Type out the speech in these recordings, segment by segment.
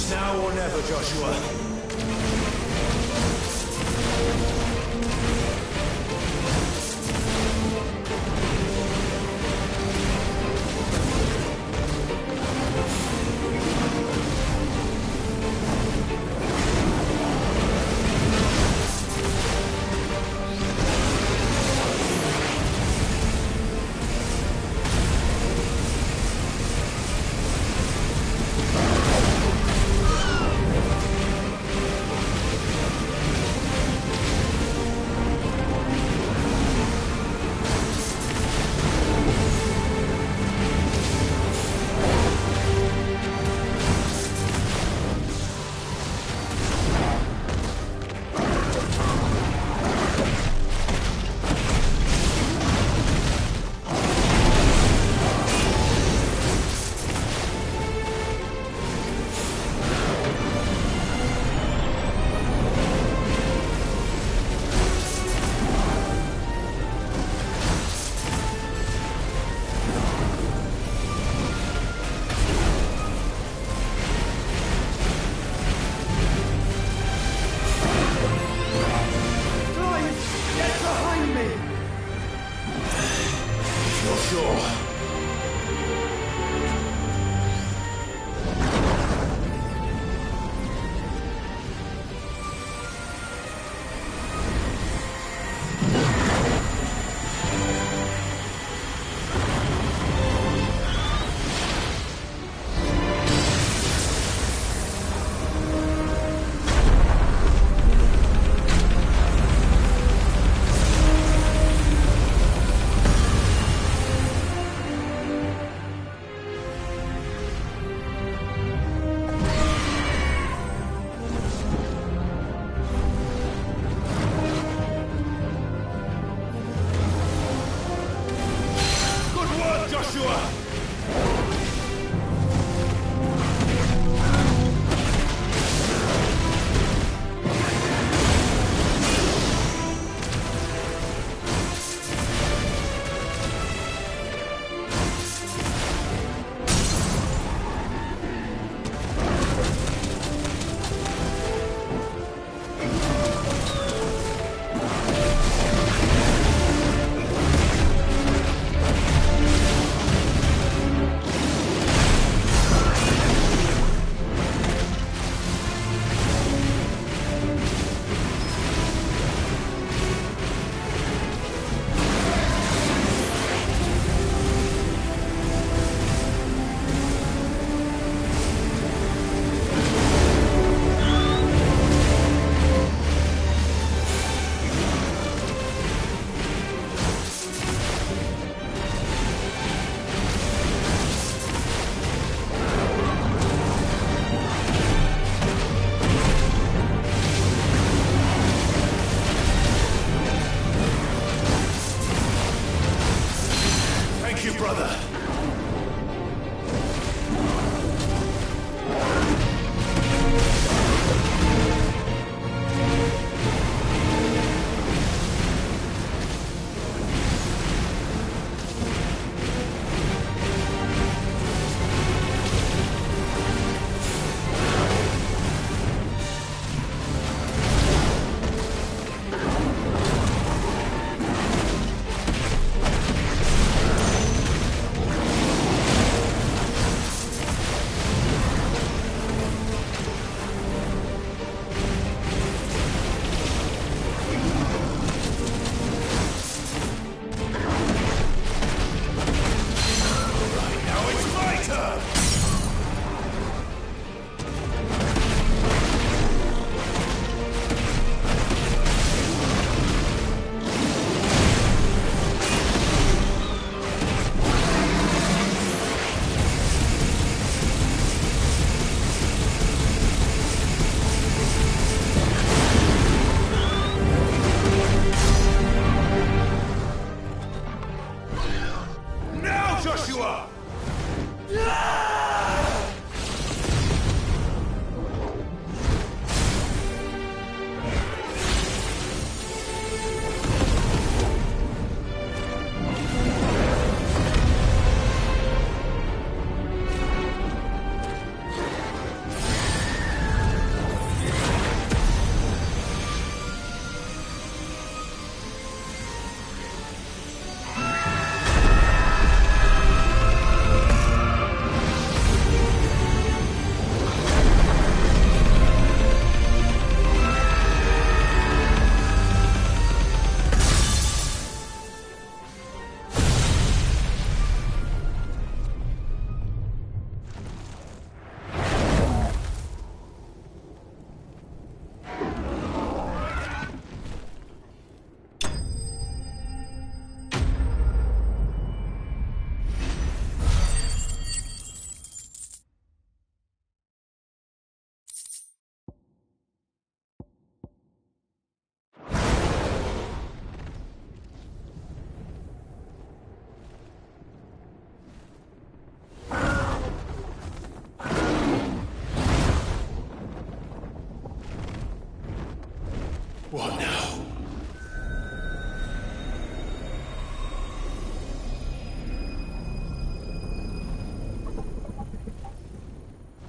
It's now or never, Joshua.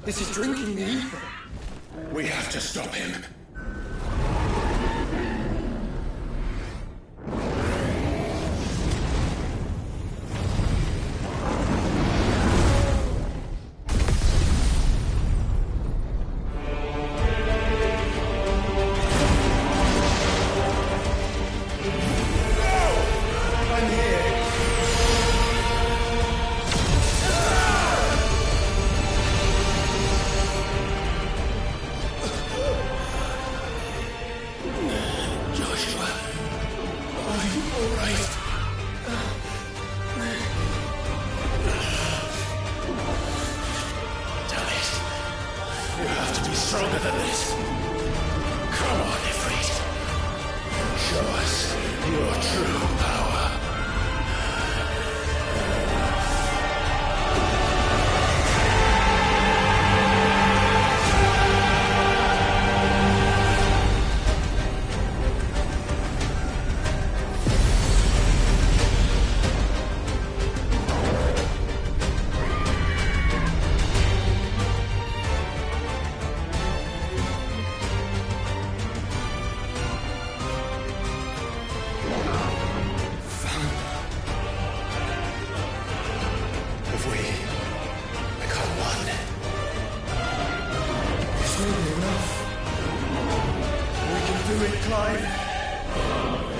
Is he drinking the ether? We have to stop him. Stronger than this. Come on, Ifrit. Show us your true power.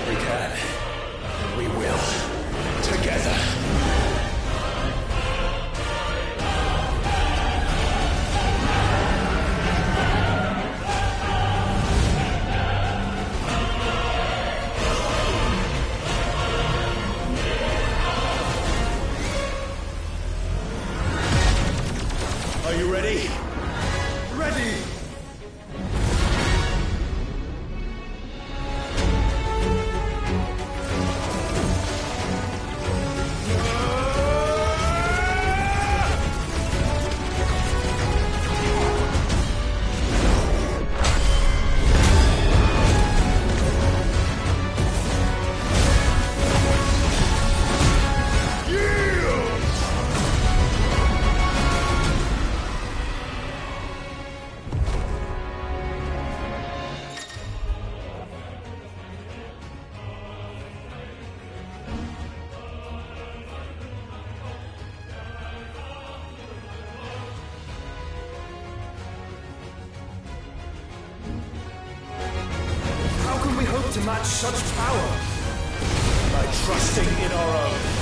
We can. We will. Together. Are you ready? Ready! To match such power by trusting in our own.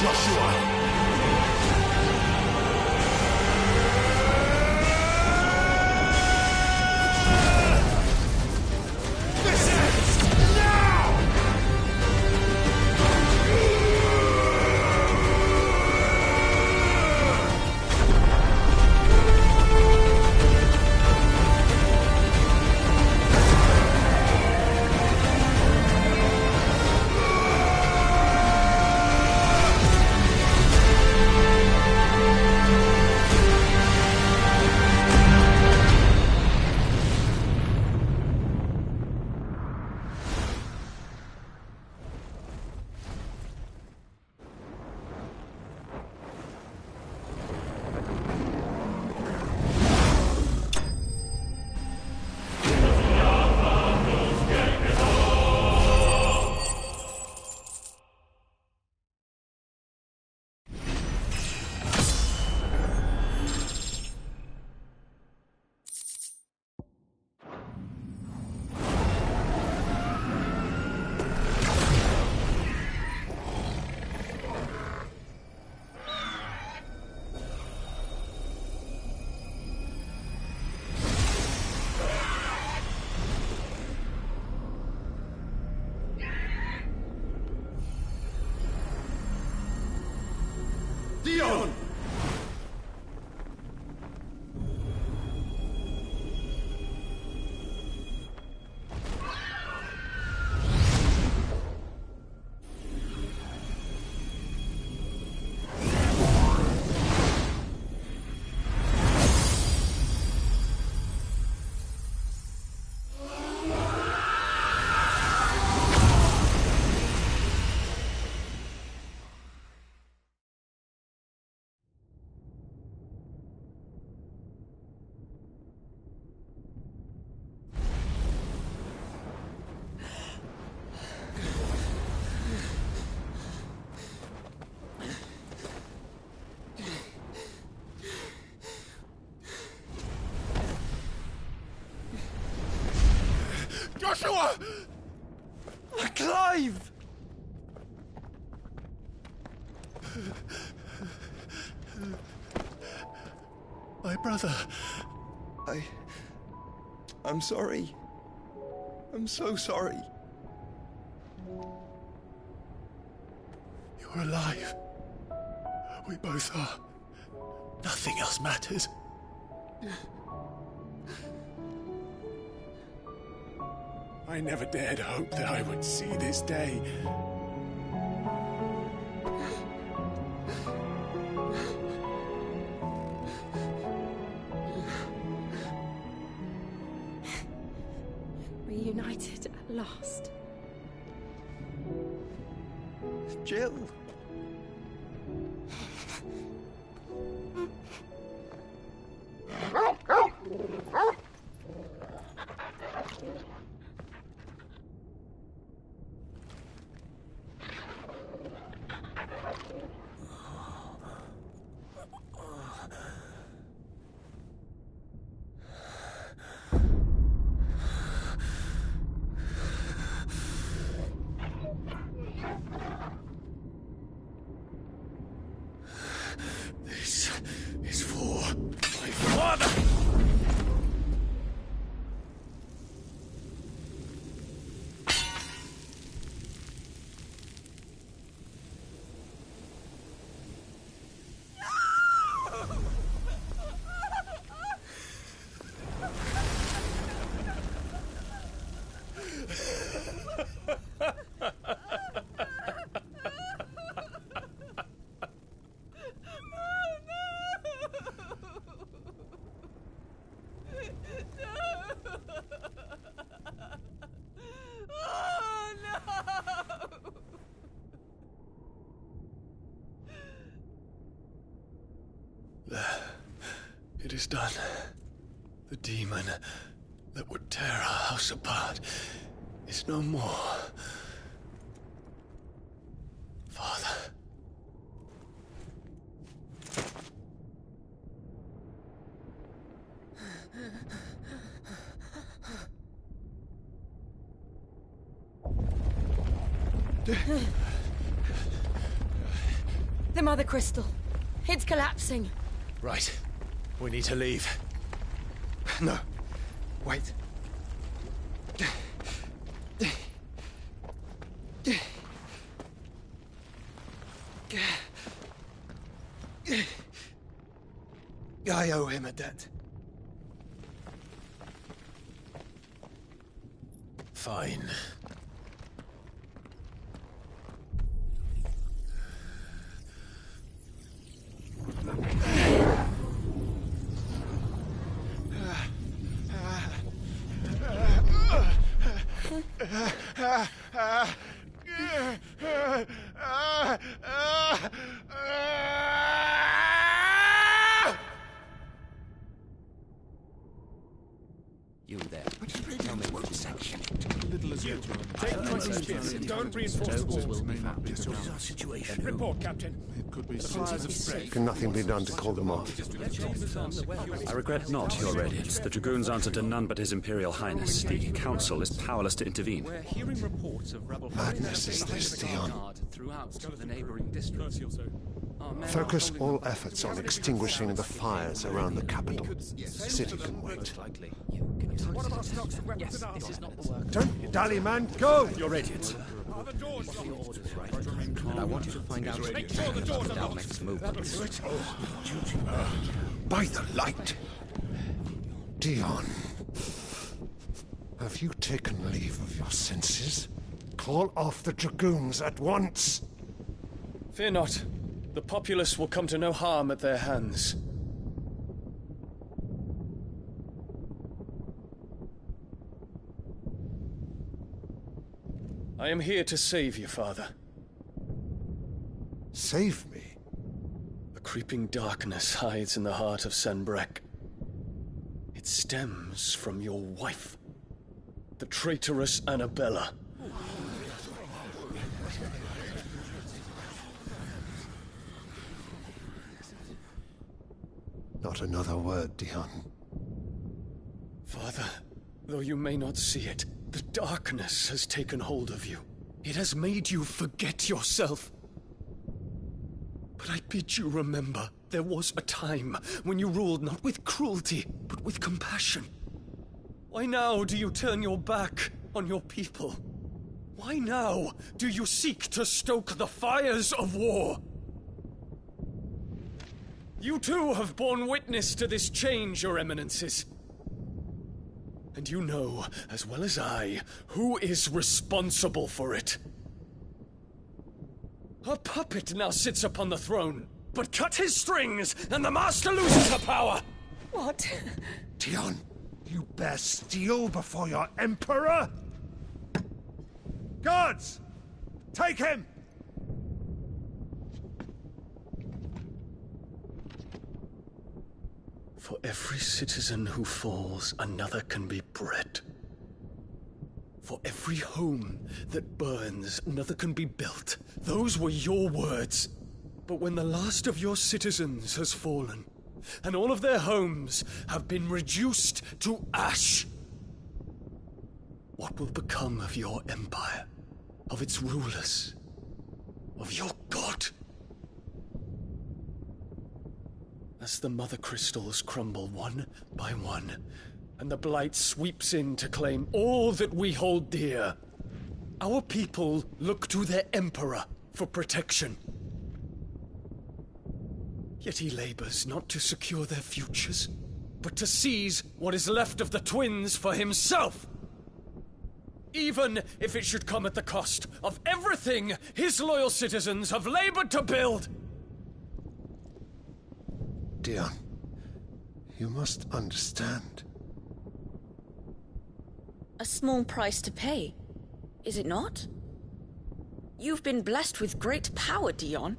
Joshua! Dion! Joshua! Clive! My brother. I'm sorry. I'm so sorry. You're alive. We both are. Nothing else matters. I never dared hope that I would see this day. Reunited at last. Jill. This is for my father! It is done. The demon that would tear our house apart is no more. Father. The Mother Crystal. It's collapsing. Right. We need to leave. No. Wait. I owe him a debt. Fine. You there. Tell me what section. Don't reinforce the walls. Will be found. Situation. Report, Captain. It could be Can nothing be done to call them off? I regret not, Your Radiance. The Dragoons answer to none but His Imperial Highness. The Council is powerless to intervene. We're hearing reports of rebel Madness is this, Dion. throughout the neighboring districts. Our men Focus are holding all the- efforts on extinguishing the fires around the capital. The city can wait. What about stocks of weapons and armor? Don't you dally, man. Go! Your Radiance. Are the doors locked? And I want you to find out Make sure the doors are our locked. next movement. By the light. Dion. Have you taken leave of your senses? Call off the Dragoons at once. Fear not. The populace will come to no harm at their hands. I am here to save you, Father. Save me. A creeping darkness hides in the heart of Sanbreque. It stems from your wife, the traitorous Annabella. Not another word, Dion. Father, though you may not see it, the darkness has taken hold of you. It has made you forget yourself. But I bid you remember, there was a time when you ruled not with cruelty, but with compassion. Why now do you turn your back on your people? Why now do you seek to stoke the fires of war? You too have borne witness to this change, Your Eminences. And you know, as well as I, who is responsible for it. A puppet now sits upon the throne, but cut his strings, and the Master loses her power! What? Dion, you bear steel before your Emperor? Guards! Take him! For every citizen who falls, another can be bred. For every home that burns, another can be built. Those were your words. But when the last of your citizens has fallen, and all of their homes have been reduced to ash, what will become of your empire, of its rulers, of your god? As the Mother Crystals crumble one by one, and the Blight sweeps in to claim all that we hold dear, our people look to their Emperor for protection. Yet he labors not to secure their futures, but to seize what is left of the twins for himself. Even if it should come at the cost of everything his loyal citizens have labored to build. Dion, you must understand. A small price to pay, is it not? You've been blessed with great power, Dion.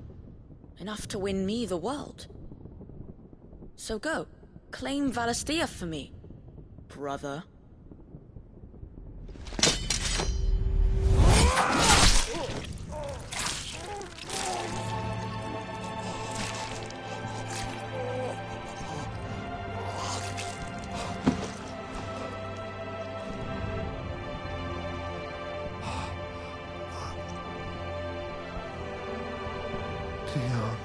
Enough to win me the world. So go, claim Valisthea for me, brother. Dion.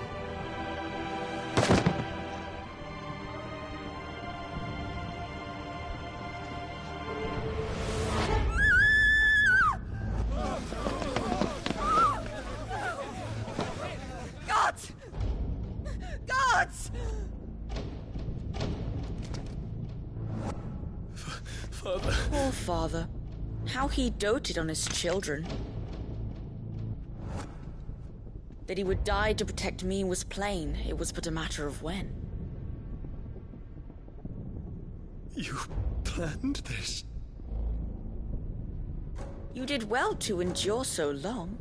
gods! Father. Poor father. How he doted on his children. That he would die to protect me was plain. It was but a matter of when. You planned this? You did well to endure so long.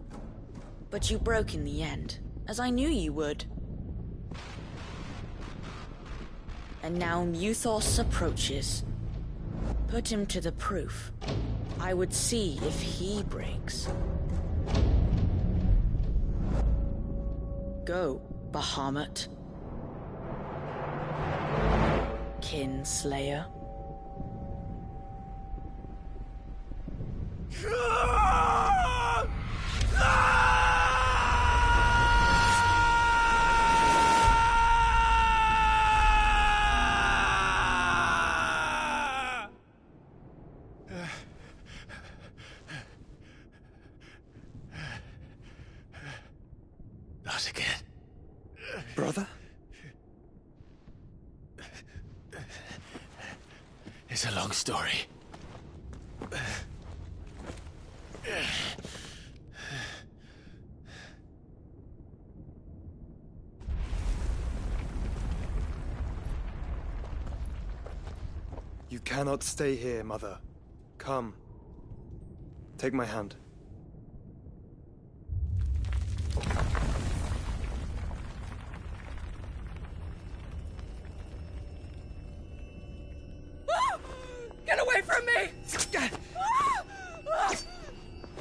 But you broke in the end, as I knew you would. And now Muthos approaches. Put him to the proof. I would see if he breaks. Go, Bahamut. Kinslayer. Not again. Brother? It's a long story. You cannot stay here, Mother. Come. Take my hand. Get away from me!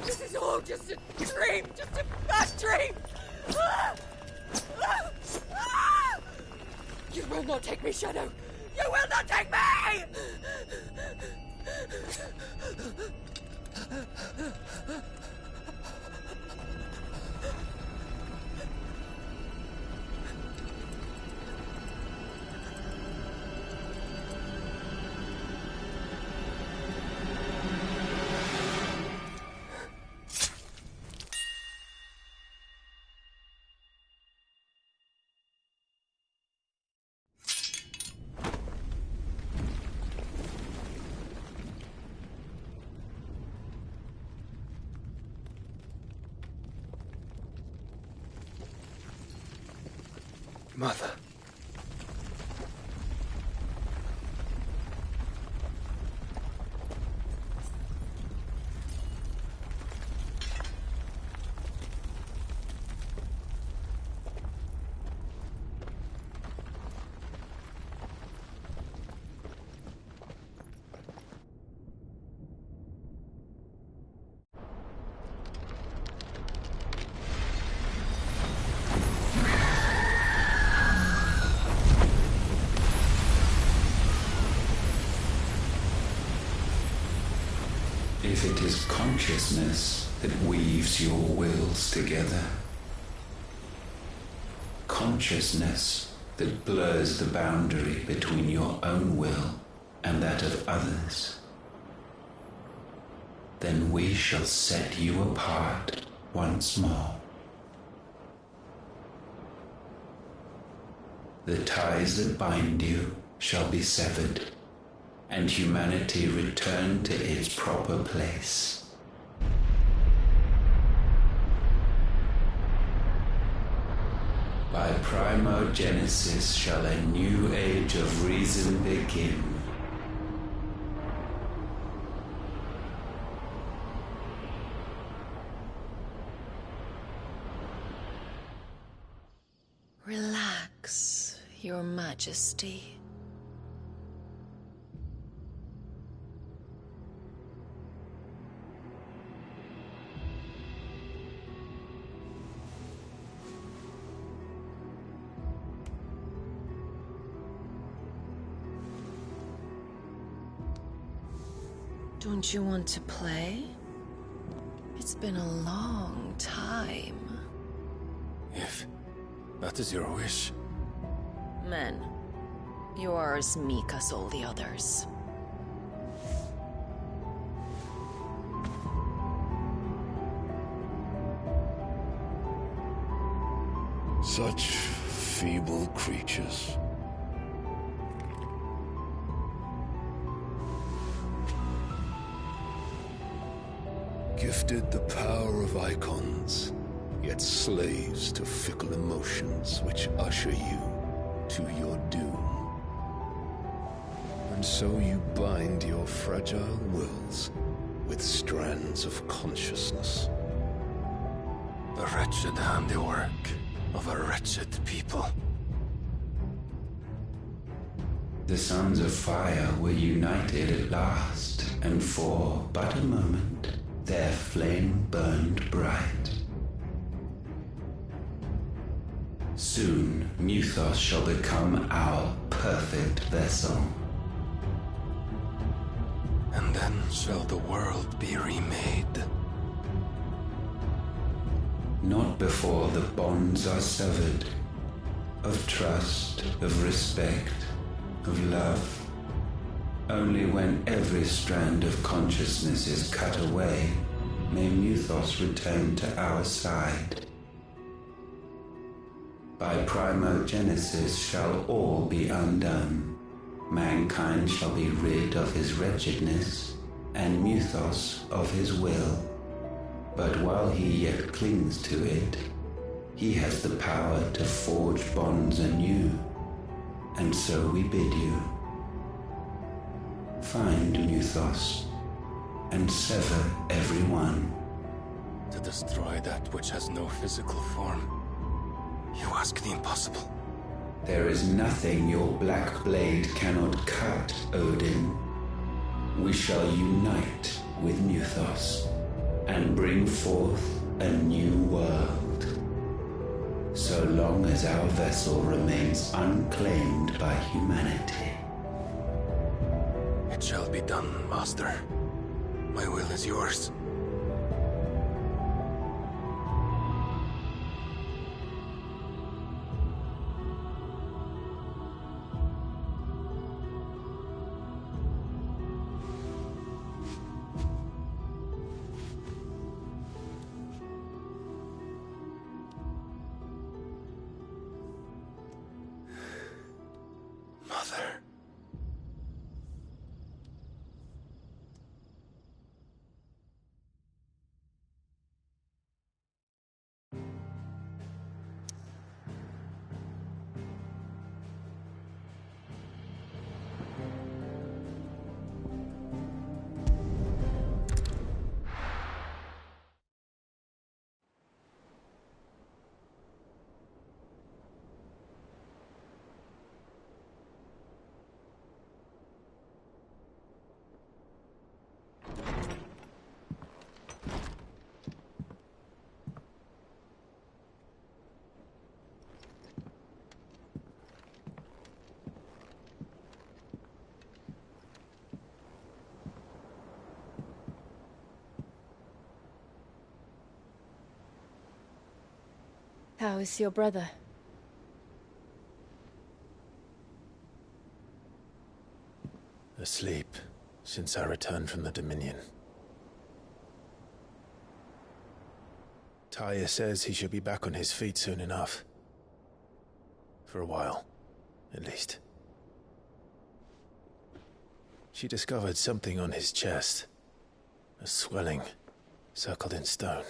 This is all just a dream, just a bad dream! You will not take me, Shadow! You will not take me! Mother. If it is consciousness that weaves your wills together, consciousness that blurs the boundary between your own will and that of others, then we shall set you apart once more. The ties that bind you shall be severed, and humanity return to its proper place. By primogenesis shall a new age of reason begin. Relax, Your Majesty. Don't you want to play? It's been a long time. If that is your wish. Men, you are as meek as all the others. Such feeble creatures. Gifted the power of icons, yet slaves to fickle emotions which usher you to your doom. And so you bind your fragile wills with strands of consciousness. The wretched handiwork of a wretched people. The Sons of Fire were united at last, and for but a moment their flame burned bright. Soon Mythos shall become our perfect vessel. And then shall the world be remade. Not before the bonds are severed, of trust, of respect, of love. Only when every strand of consciousness is cut away, may Mythos return to our side. By primogenesis shall all be undone. Mankind shall be rid of his wretchedness, and Mythos of his will. But while he yet clings to it, he has the power to forge bonds anew. And so we bid you, find Mythos, and sever every one. To destroy that which has no physical form, you ask the impossible. There is nothing your black blade cannot cut, Odin. We shall unite with Mythos, and bring forth a new world. So long as our vessel remains unclaimed by humanity. It shall be done, Master. My will is yours. Mother. How is your brother? Asleep, since I returned from the Dominion. Tyr says he should be back on his feet soon enough. For a while, at least. She discovered something on his chest. A swelling, circled in stone.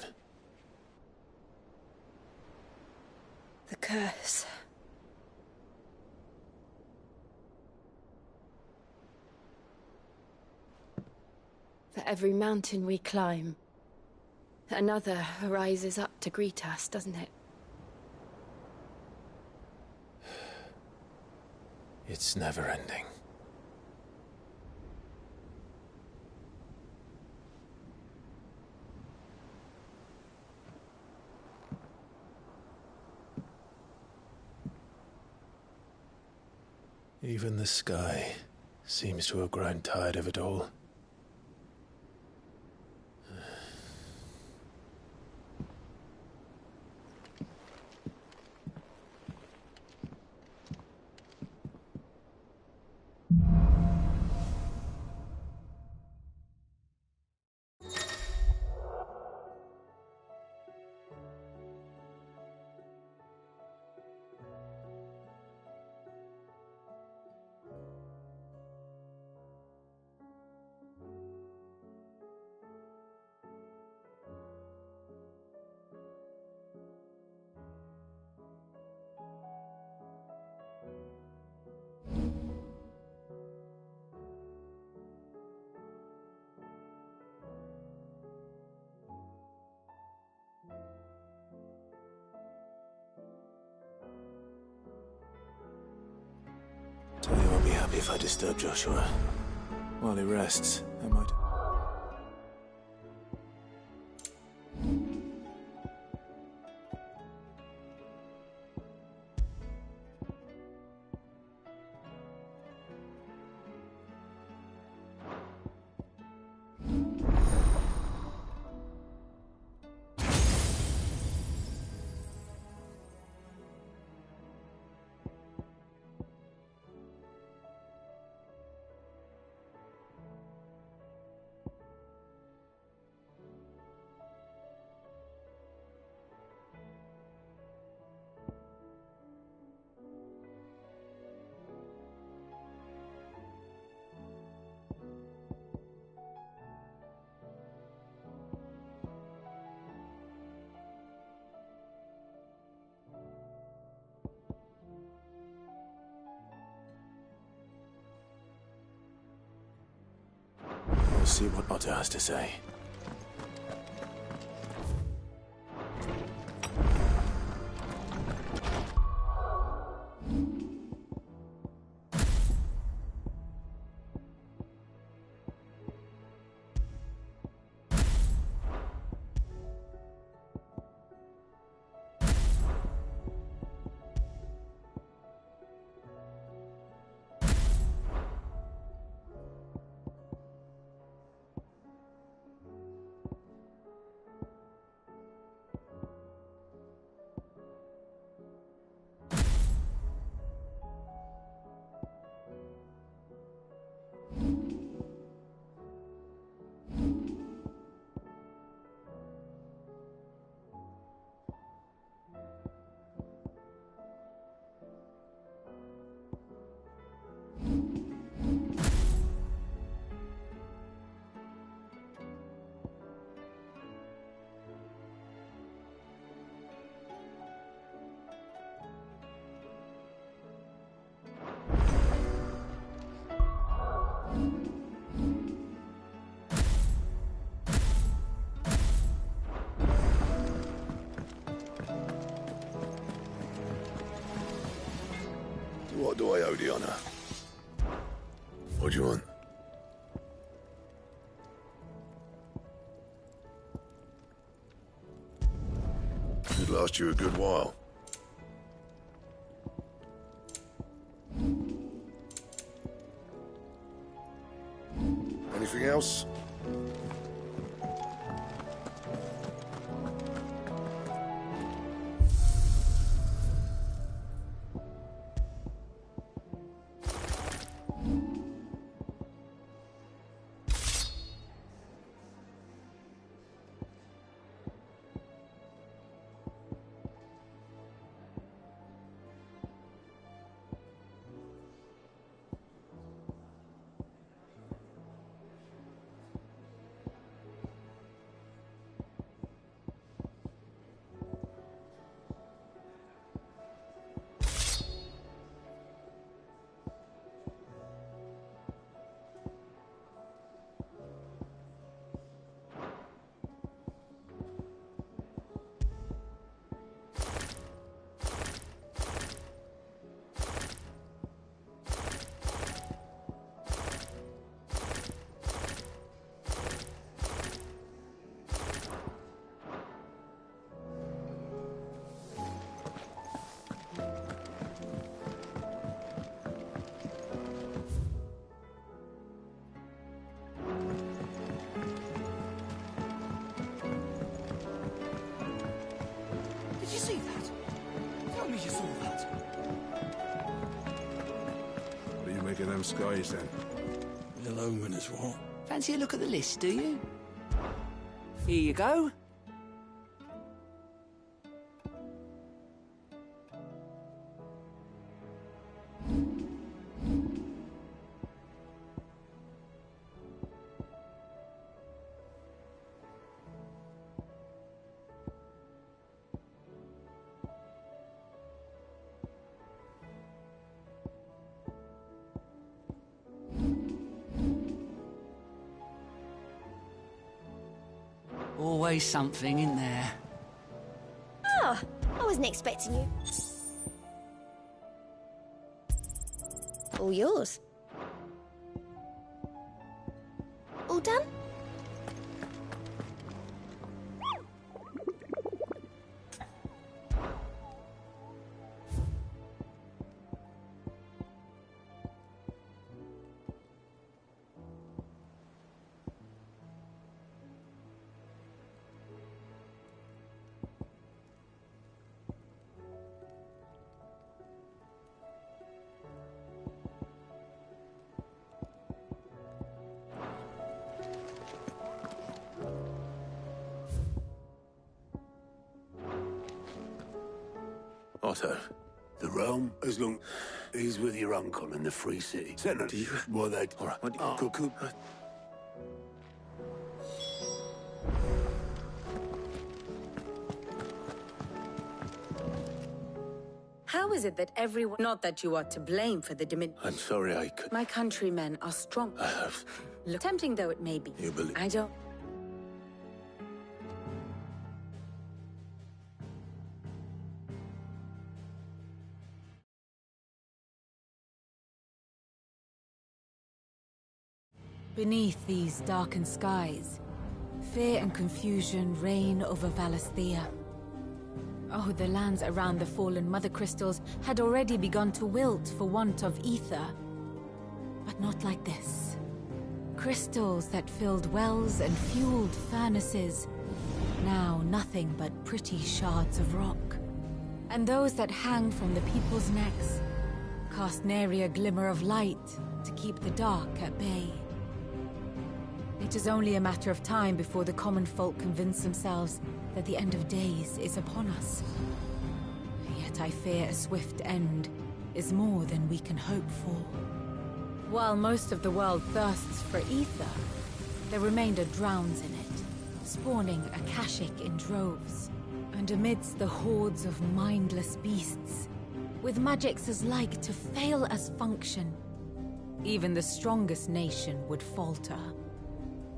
The curse. For every mountain we climb, another rises up to greet us, doesn't it? It's never ending. Even the sky seems to have grown tired of it all. happy if I disturb Joshua. While he rests, I might... We'll see what Otto has to say. What do I owe the honor? What do you want? Should last you a good while. Anything else? Did you see that? Tell me you saw that. What do you make of them skies then? The omen is what? Fancy a look at the list, do you? Here you go. Always something in there. Oh, I wasn't expecting you. All yours. done? Otto. The realm, as long he's with your uncle in the Free City. Senate. Do you? Well, they. All right. What? How is it that everyone... Not that you are to blame for the I'm sorry I could... My countrymen are strong. Look, tempting though it may be. You believe... I don't... Beneath these darkened skies, fear and confusion reign over Valisthea. Oh, the lands around the fallen Mother Crystals had already begun to wilt for want of ether. But not like this. Crystals that filled wells and fueled furnaces. Now nothing but pretty shards of rock. And those that hang from the people's necks cast nary a glimmer of light to keep the dark at bay. It is only a matter of time before the common folk convince themselves that the end of days is upon us. Yet I fear a swift end is more than we can hope for. While most of the world thirsts for ether, the remainder drowns in it, spawning Akashic in droves. And amidst the hordes of mindless beasts, with magics as like to fail as function, even the strongest nation would falter.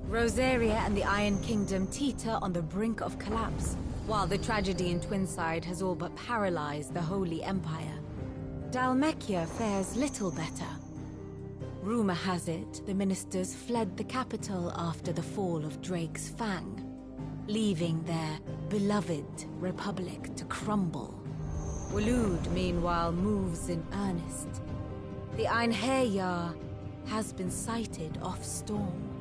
Rosaria and the Iron Kingdom teeter on the brink of collapse, while the tragedy in Twinside has all but paralyzed the Holy Empire. Dhalmekia fares little better. Rumor has it the ministers fled the capital after the fall of Drake's Fang, leaving their beloved republic to crumble. Waloed, meanwhile, moves in earnest. The Einherjar has been sighted off-storm.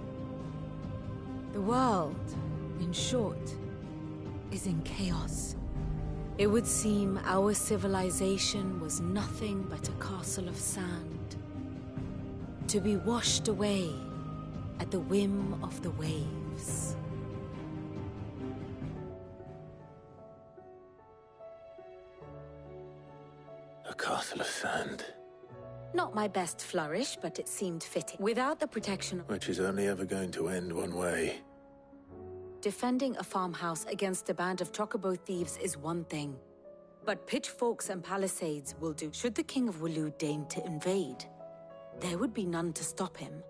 The world, in short, is in chaos. It would seem our civilization was nothing but a castle of sand, to be washed away at the whim of the waves. A castle of sand. Not my best flourish, but it seemed fitting. Without the protection of... Which is only ever going to end one way. Defending a farmhouse against a band of chocobo thieves is one thing. But pitchforks and palisades will do. Should the King of Waloed deign to invade, there would be none to stop him.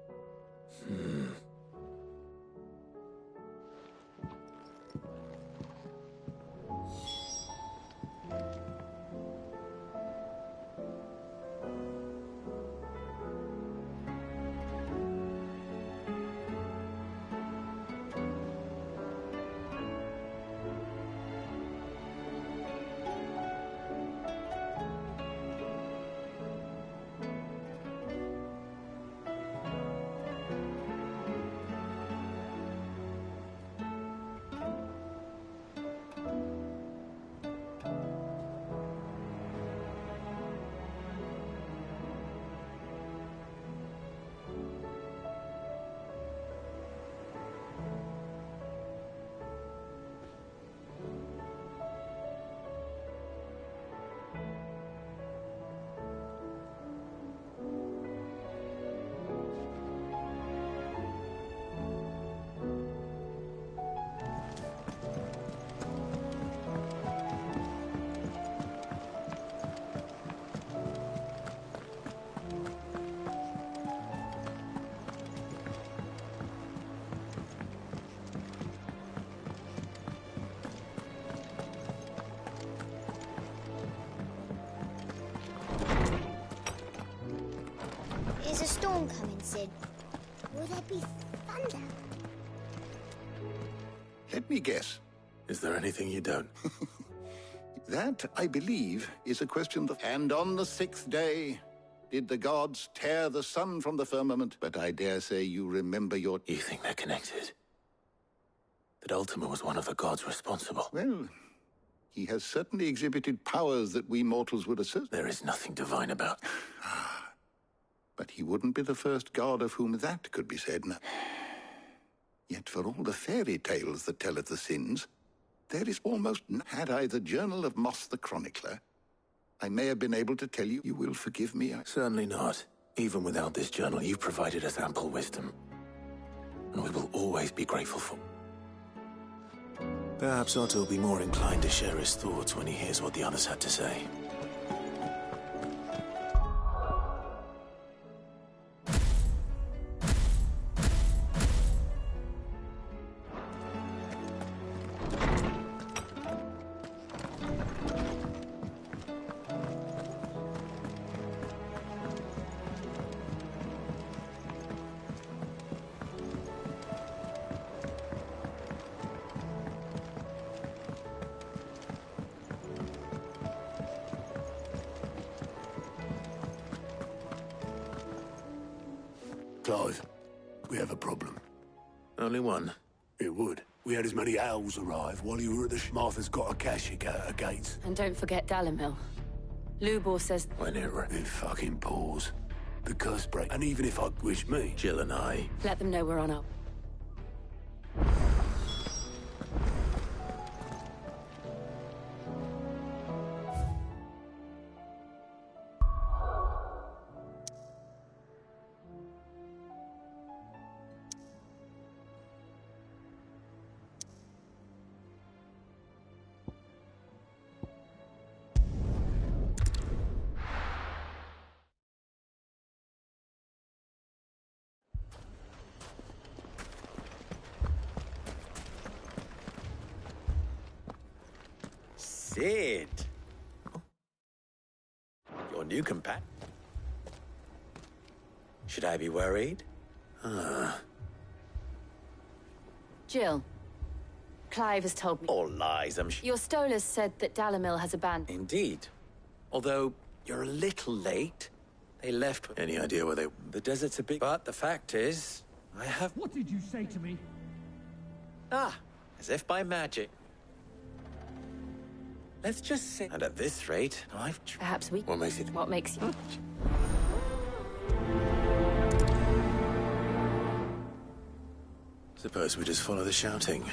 Is a storm coming, Sid? Will there be thunder. Let me guess. Is there anything you don't? That, I believe, is a question of... And on the 6th day did the gods tear the sun from the firmament. But I dare say you remember your... You think they're connected? That Ultima was one of the gods responsible? Well, he has certainly exhibited powers that we mortals would assert. There is nothing divine about. But he wouldn't be the first god of whom that could be said. Now. Yet for all the fairy tales that tell of the sins, there is almost... Had I the journal of Moss the Chronicler, I may have been able to tell you, you will forgive me. Certainly not. Even without this journal, you've provided us ample wisdom. And we will always be grateful for... Perhaps Otto will be more inclined to share his thoughts when he hears what the others had to say. Clive, we have a problem. Only one? It would. We had as many owls arrive while you were at the... Martha's got a caching out her gates. And don't forget Dalimil. Lubor says... When it fucking paws. The curse break. And even if I wish me... Jill and I... Let them know we're on up. Cid! Your new compat. Should I be worried? Jill. Clive has told me. All lies, I'm sure. Your Stolas said that Dalimil has abandoned. Indeed. Although, you're a little late. They left... Any idea where they... The desert's a big... But the fact is, I have... What did you say to me? Ah, as if by magic. Let's just say... And at this rate, I've... Perhaps we... What makes it... What makes you... Suppose we just follow the shouting.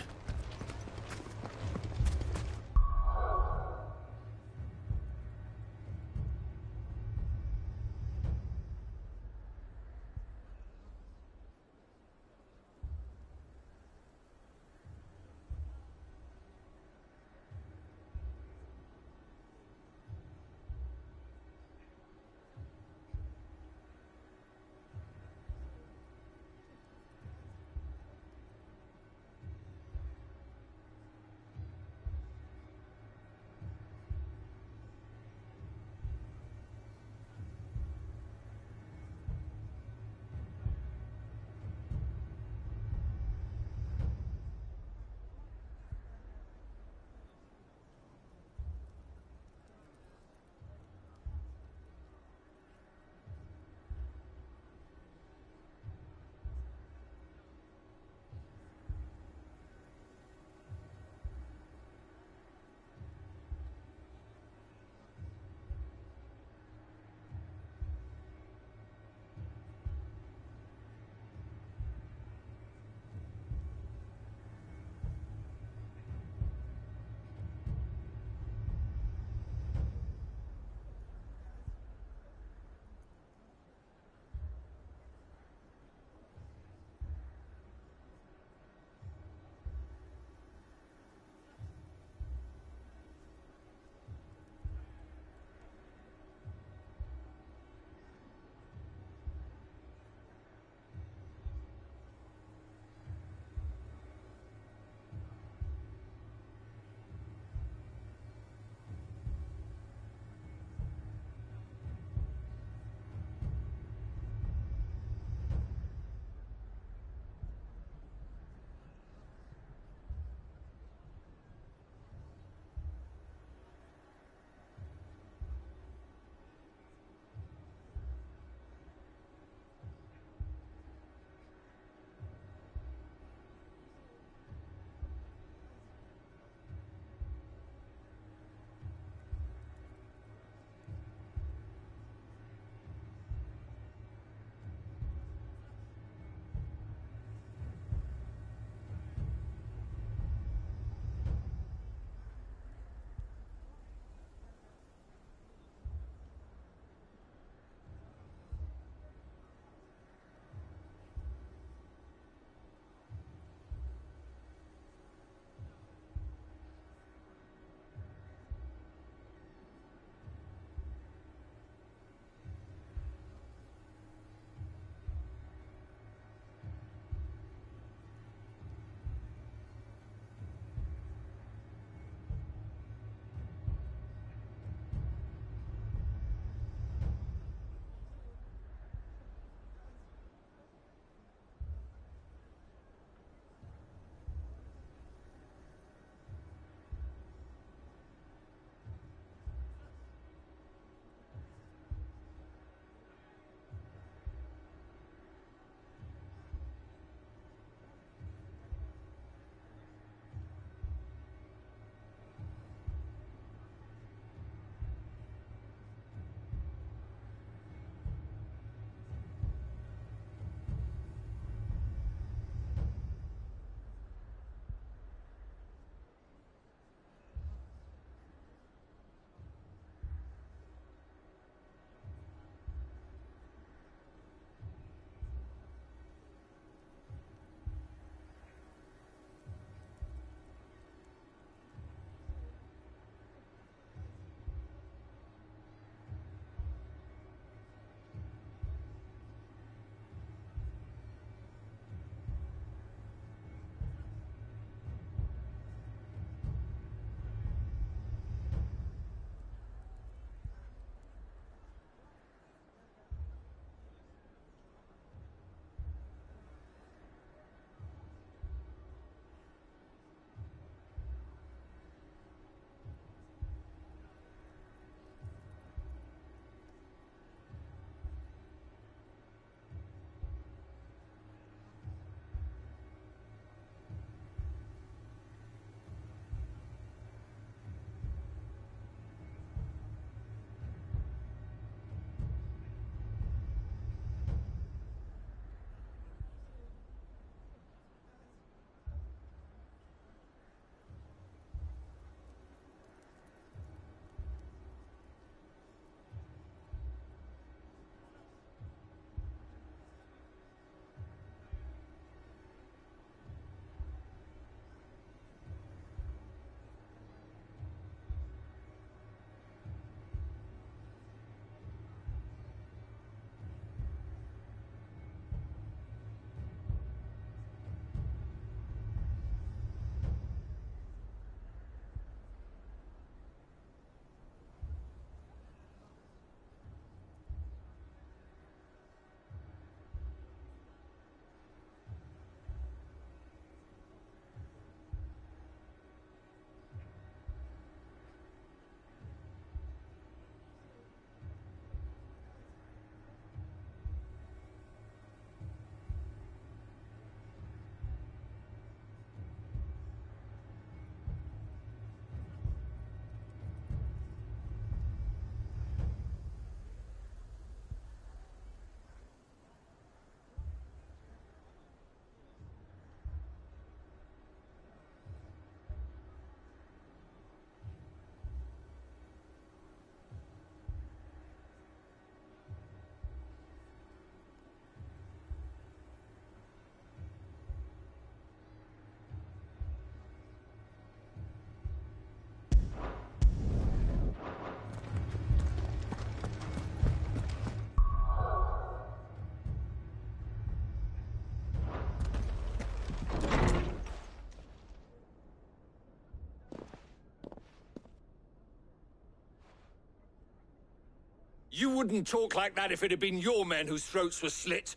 You wouldn't talk like that if it had been your men whose throats were slit.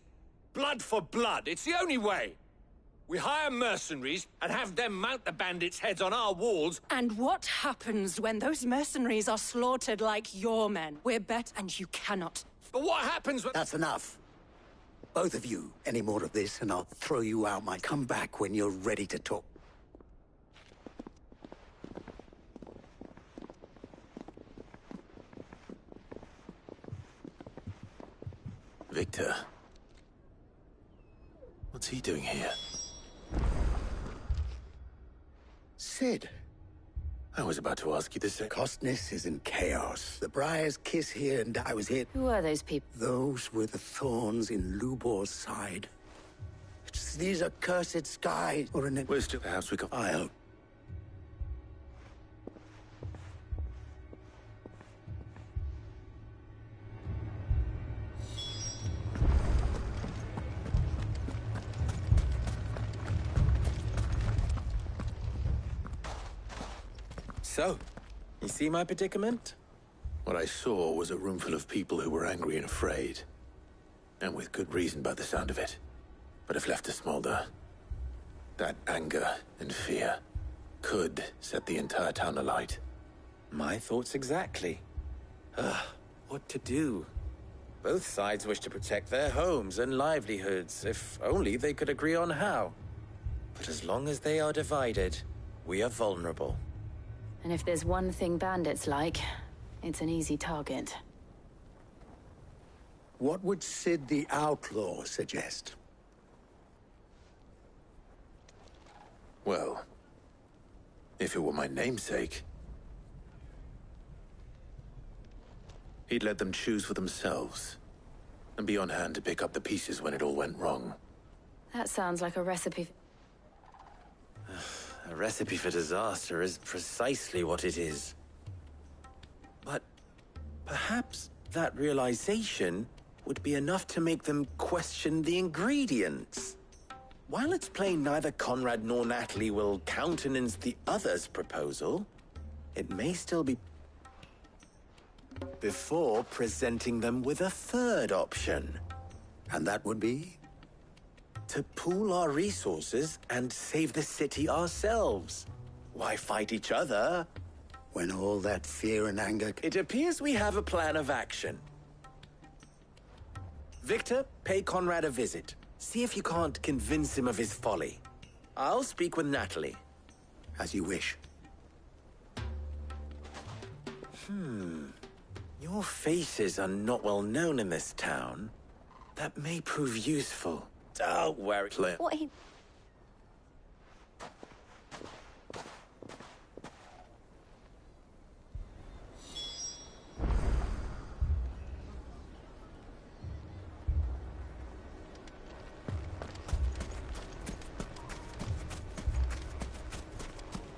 Blood for blood, it's the only way. We hire mercenaries and have them mount the bandits' heads on our walls. And what happens when those mercenaries are slaughtered like your men? We're better, and you cannot. But what happens when— That's enough. Both of you. Any more of this, and I'll throw you out. Come back when you're ready to talk. Victor. What's he doing here? Cid. I was about to ask you the same. Costness is in chaos. The Briar's Kiss here, and I was here. Who are those people? Those were the thorns in Lubor's side. These accursed skies. Or in We're still perhaps we got. I hope. So, you see my predicament? What I saw was a room full of people who were angry and afraid. And with good reason by the sound of it. But if left to smolder, that anger and fear could set the entire town alight. My thoughts exactly. What to do? Both sides wish to protect their homes and livelihoods, if only they could agree on how. But as long as they are divided, we are vulnerable. And if there's one thing bandits like, it's an easy target. What would Cid the Outlaw suggest? Well, if it were my namesake, he'd let them choose for themselves and be on hand to pick up the pieces when it all went wrong. That sounds like a recipe. A recipe for disaster is precisely what it is. But perhaps that realization would be enough to make them question the ingredients. While it's plain neither Conrad nor Natalie will countenance the other's proposal, it may still be before presenting them with a third option. And that would be? To pool our resources and save the city ourselves. Why fight each other? When all that fear and anger... It appears we have a plan of action. Victor, pay Conrad a visit. See if you can't convince him of his folly. I'll speak with Natalie. As you wish. Your faces are not well known in this town. That may prove useful. Don't worry. What he...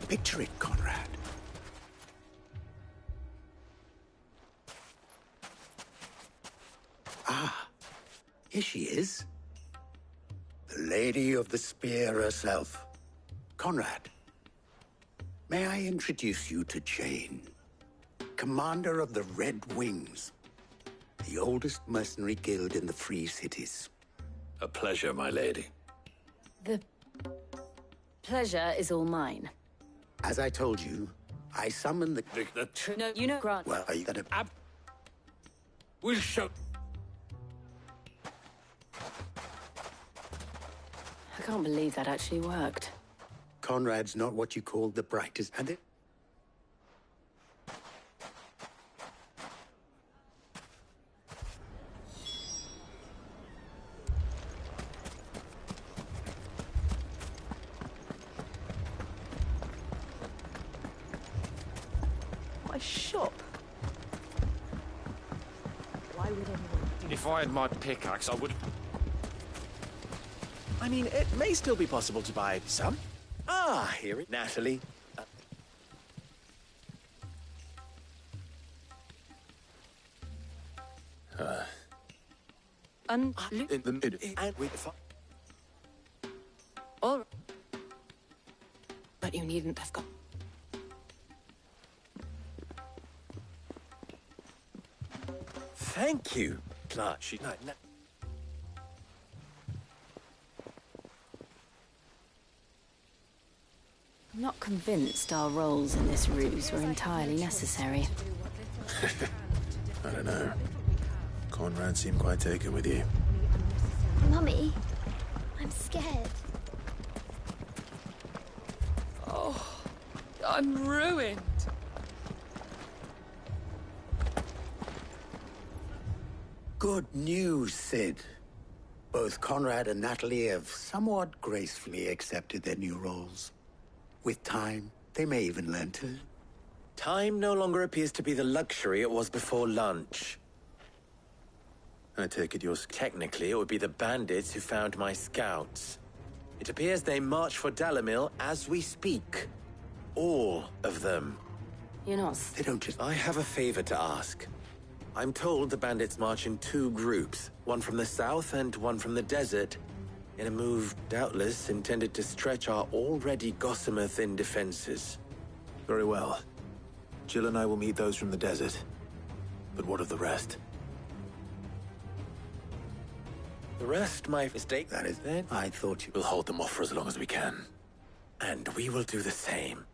Picture it, Conrad. Ah, here she is. The Lady of the Spear herself. Conrad, may I introduce you to Jane, commander of the Red Wings, the oldest mercenary guild in the Free Cities. A pleasure, my lady. The pleasure is all mine. As I told you, I summoned the... No, you know, Grant. Well, are you gonna... We'll show... I can't believe that actually worked. Conrad's not what you call the brightest, and it... My shop. Why would anyone do If I had my pickaxe, I would... I mean, it may still be possible to buy some. Ah, here it, Natalie. In the mid... And with... All right. But you needn't have gone. Thank you, Clutch. I'm not convinced our roles in this ruse were entirely necessary. I don't know. Conrad seemed quite taken with you. Mummy, I'm scared. Oh, I'm ruined. Good news, Sid. Both Conrad and Natalie have somewhat gracefully accepted their new roles. With time, they may even learn to... Time no longer appears to be the luxury it was before lunch. I take it you're... Technically, it would be the bandits who found my scouts. It appears they march for Dalamil as we speak. All of them. They don't just... I have a favor to ask. I'm told the bandits march in 2 groups, one from the south and one from the desert, in a move doubtless intended to stretch our already gossamer-thin defenses. Very well. Jill and I will meet those from the desert. But what of the rest? The rest, my mistake. That is it. I thought you... We'll hold them off for as long as we can. And we will do the same.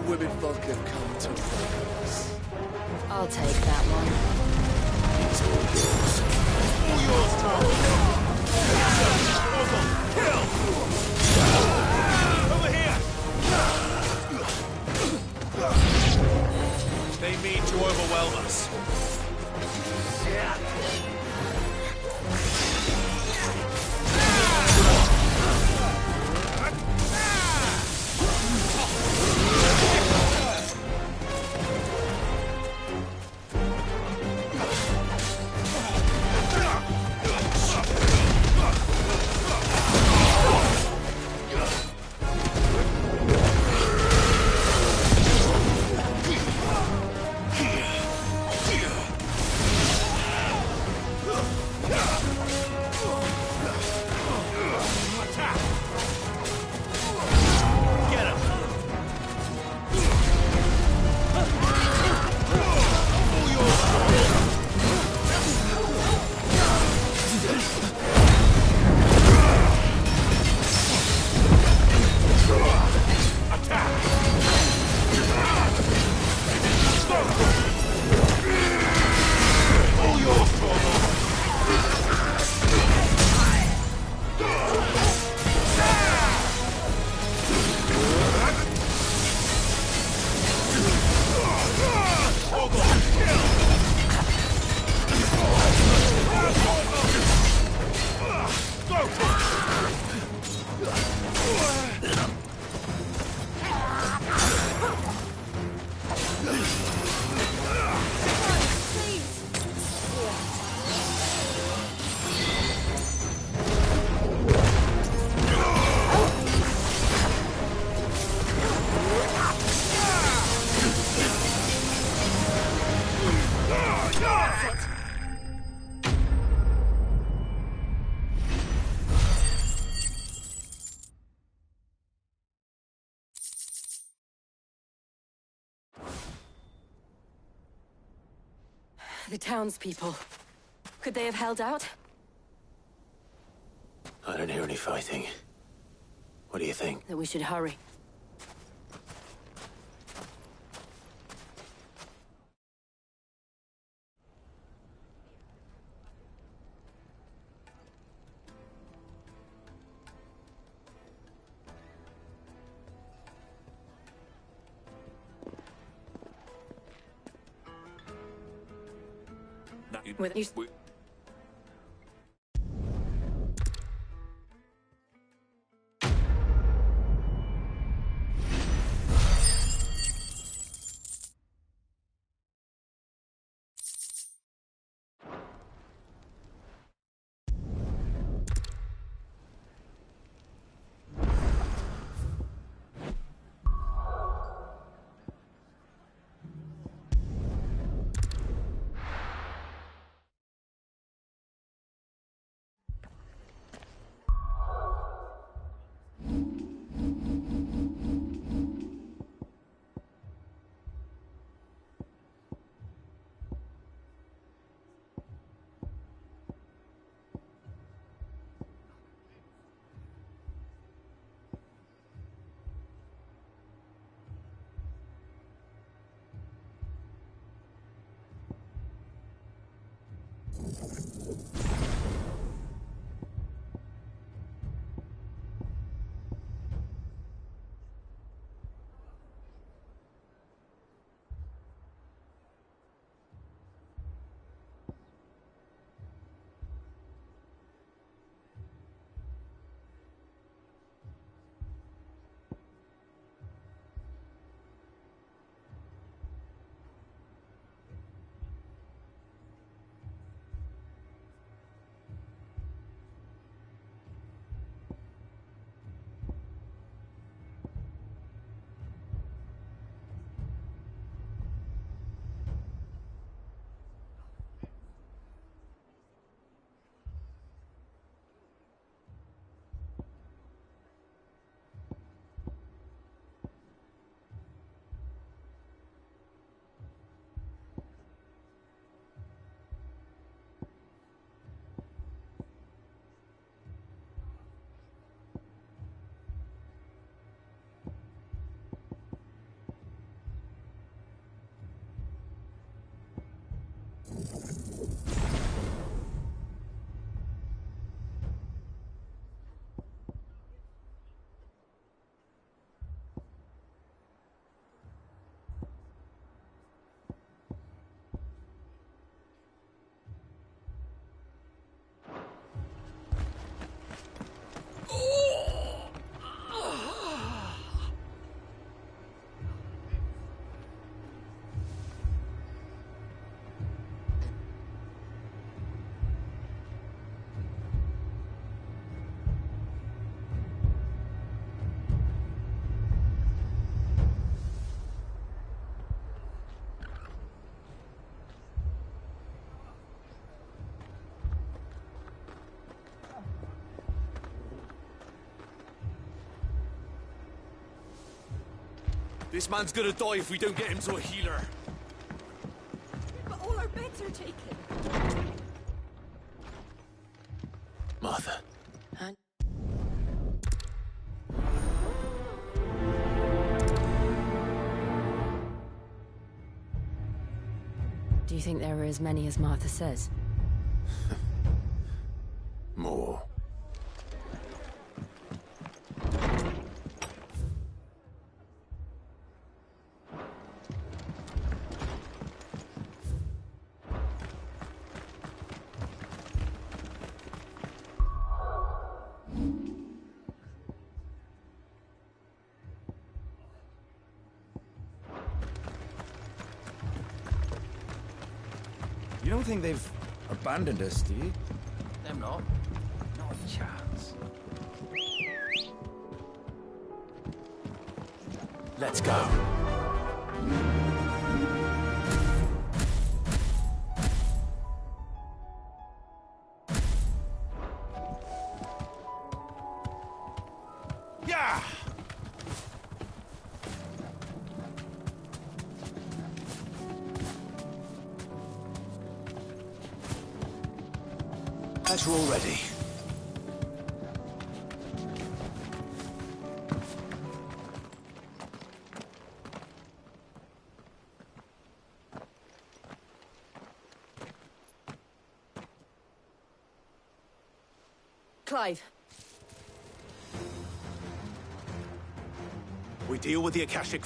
Women folk have come to us. I'll take that one. It's all yours. All yours, Tom. Kill! Over here! They mean to overwhelm us. The townspeople. Could they have held out? I don't hear any fighting. What do you think? That we should hurry. With you. This man's gonna die if we don't get him to a healer. But all our beds are taken. Martha. Huh? Do you think there are as many as Martha says? More. You don't think they've abandoned us, do you? Them not. Not a chance. Let's go. Yeah! As we're all ready. Clive. We deal with the Akashic.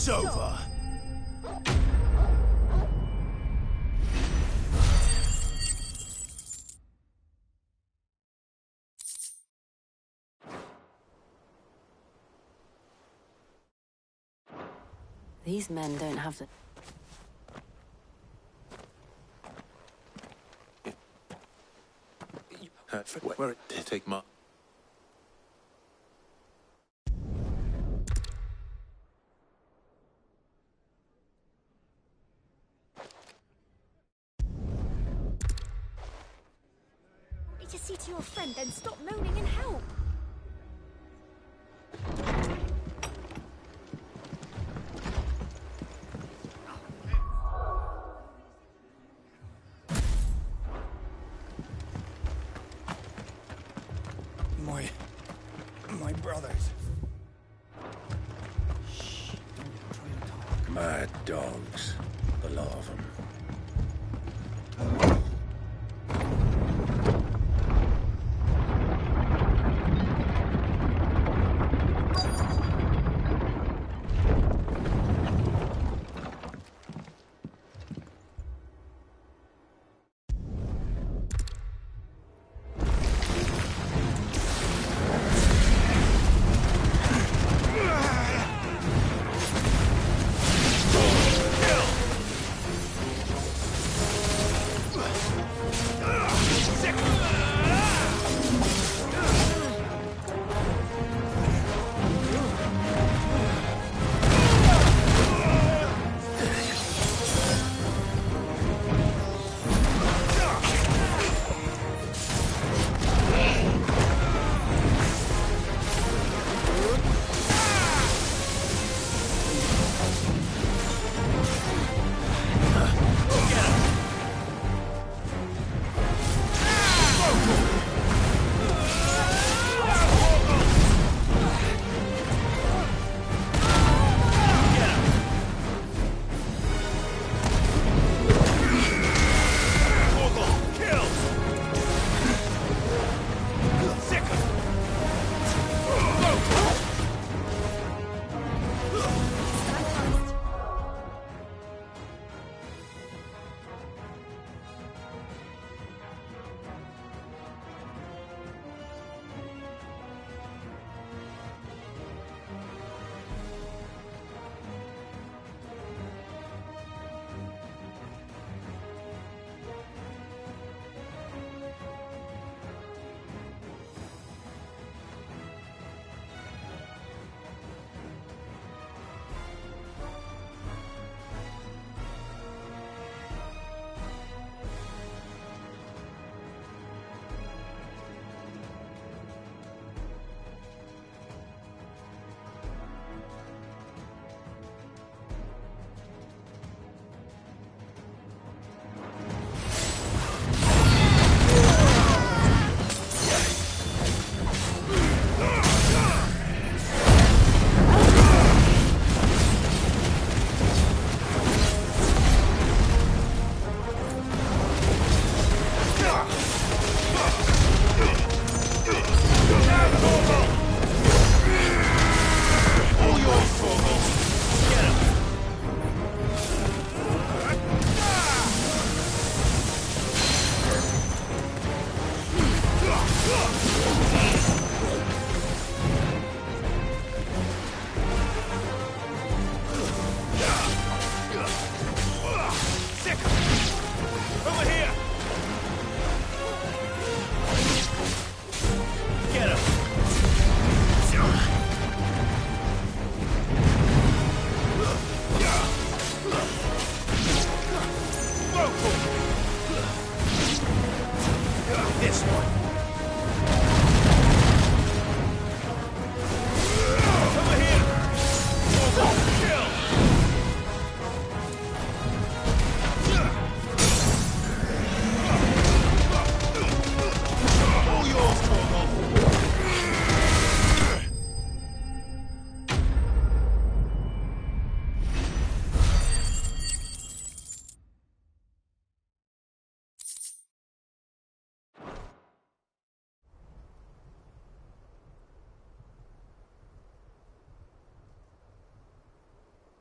It's over. These men don't have the... Where take my... Want me to see to your friend, then stop moaning and help. My brothers. Mad dogs, the lot of them.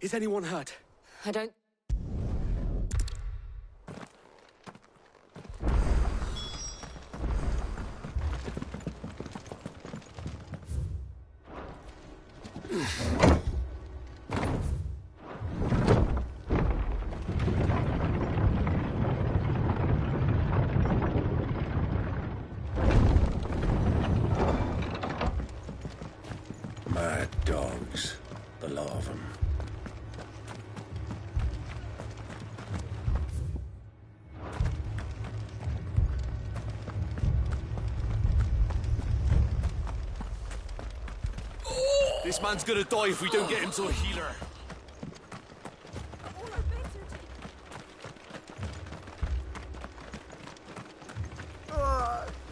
Is anyone hurt? I don't... Mad dogs, the lot of them. This man's gonna die if we don't get him to a healer.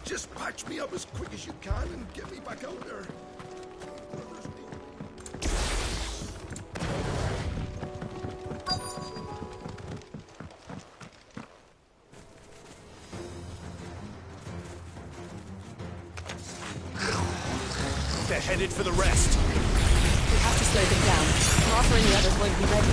Just patch me up as quick as you can and get me back out there. They're headed for the rest. We have to slow them down. Arthur and the others won't be ready.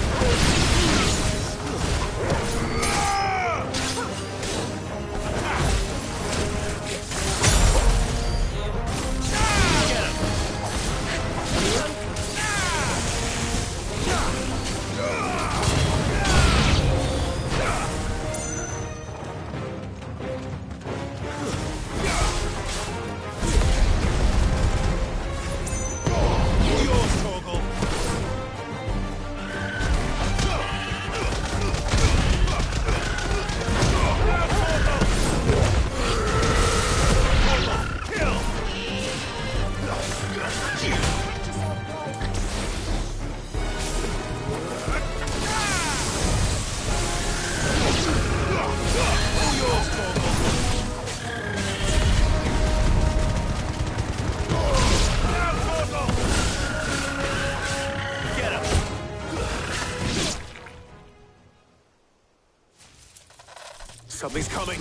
Something's coming.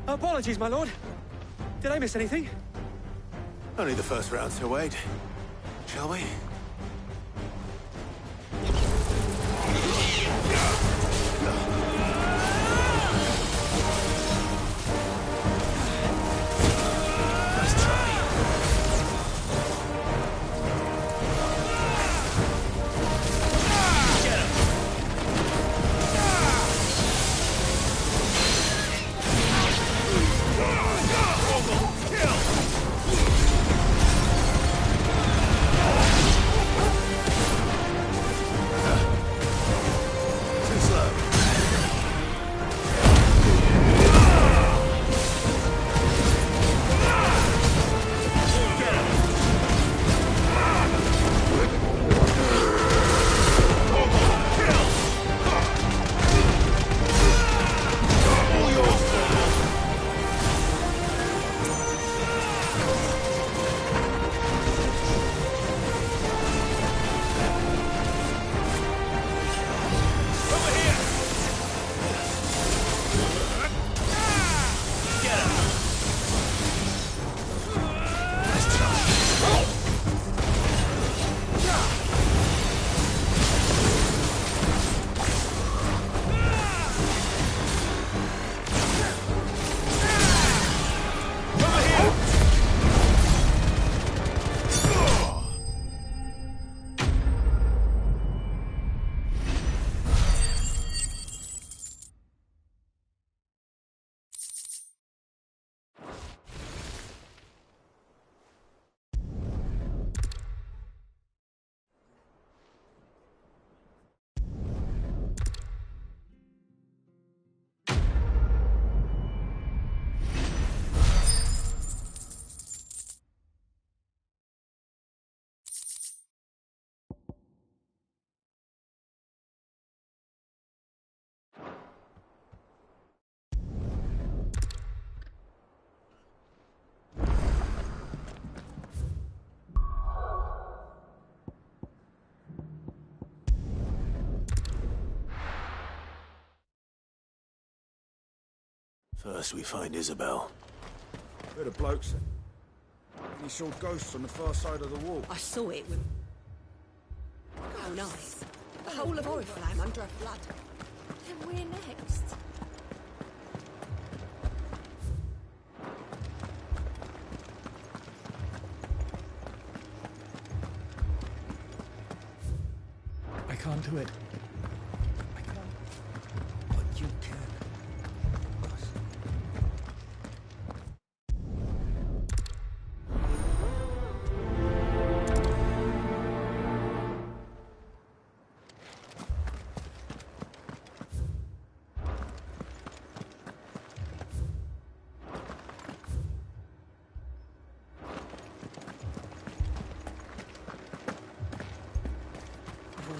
Apologies, my lord. Did I miss anything? Only the first round, Sir Wade. Shall we? First we find Isabel. Where the blokes? He saw ghosts on the far side of the wall. I saw it with... Oh, nice. The whole of Oriflamme under a flood. And we're next. I can't do it. I can't. But you can.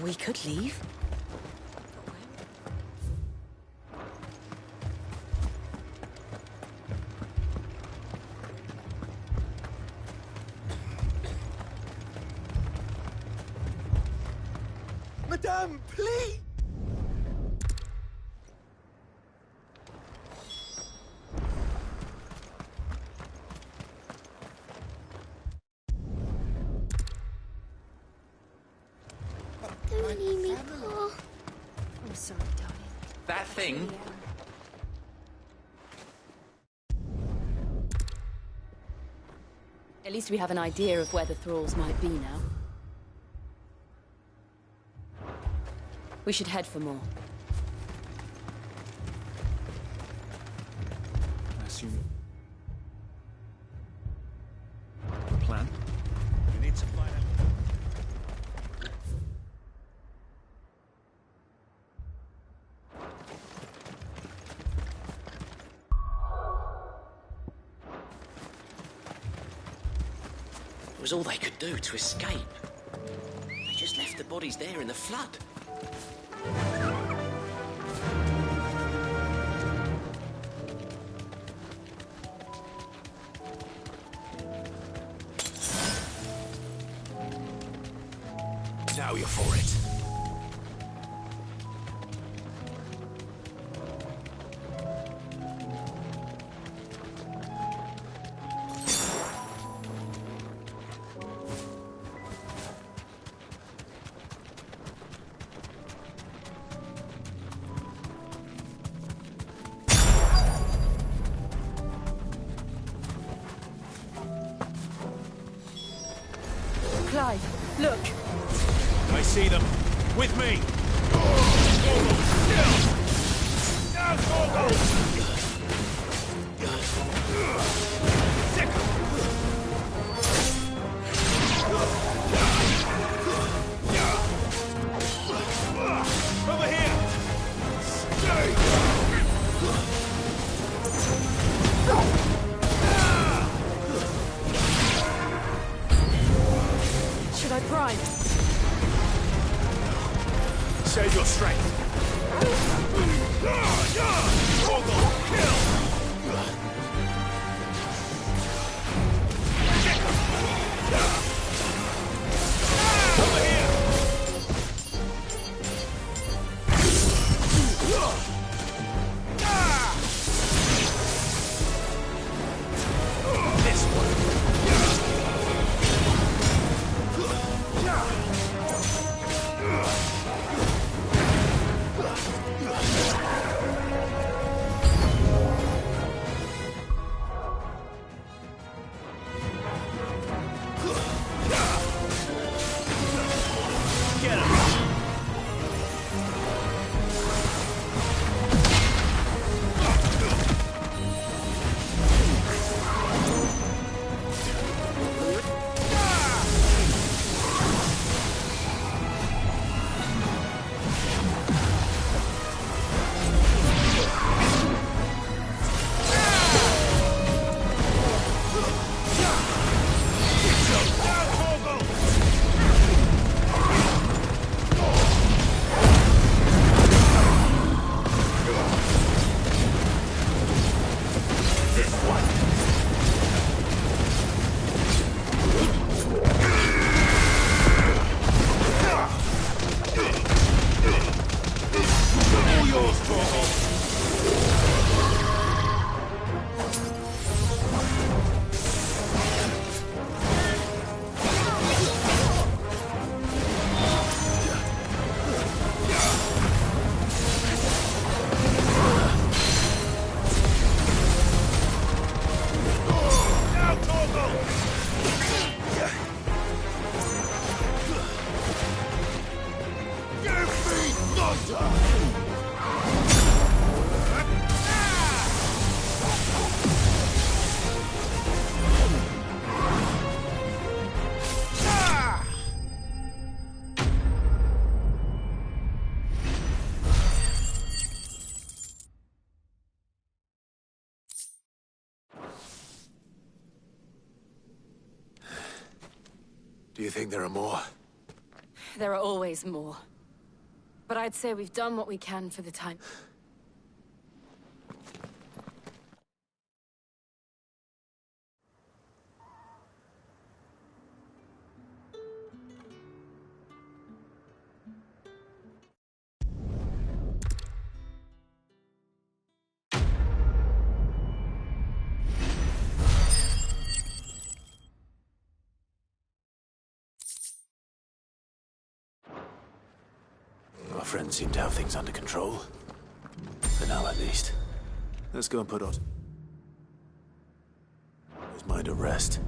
We could leave. Madame, please! Don't leave me, Paul. I'm sorry, darling. That thing? At least we have an idea of where the thralls might be now. We should head for more. I assume... The plan? You need to find out. It was all they could do to escape. They just left the bodies there in the flood. Now you're for it. Clive, look! I see them. With me! Over here! Should I prime? Save your strength. Over here. This one. Do you think there are more? There are always more. But I'd say we've done what we can for the time. Our friends seem to have things under control. For now, at least. Let's go and put on his mind at rest.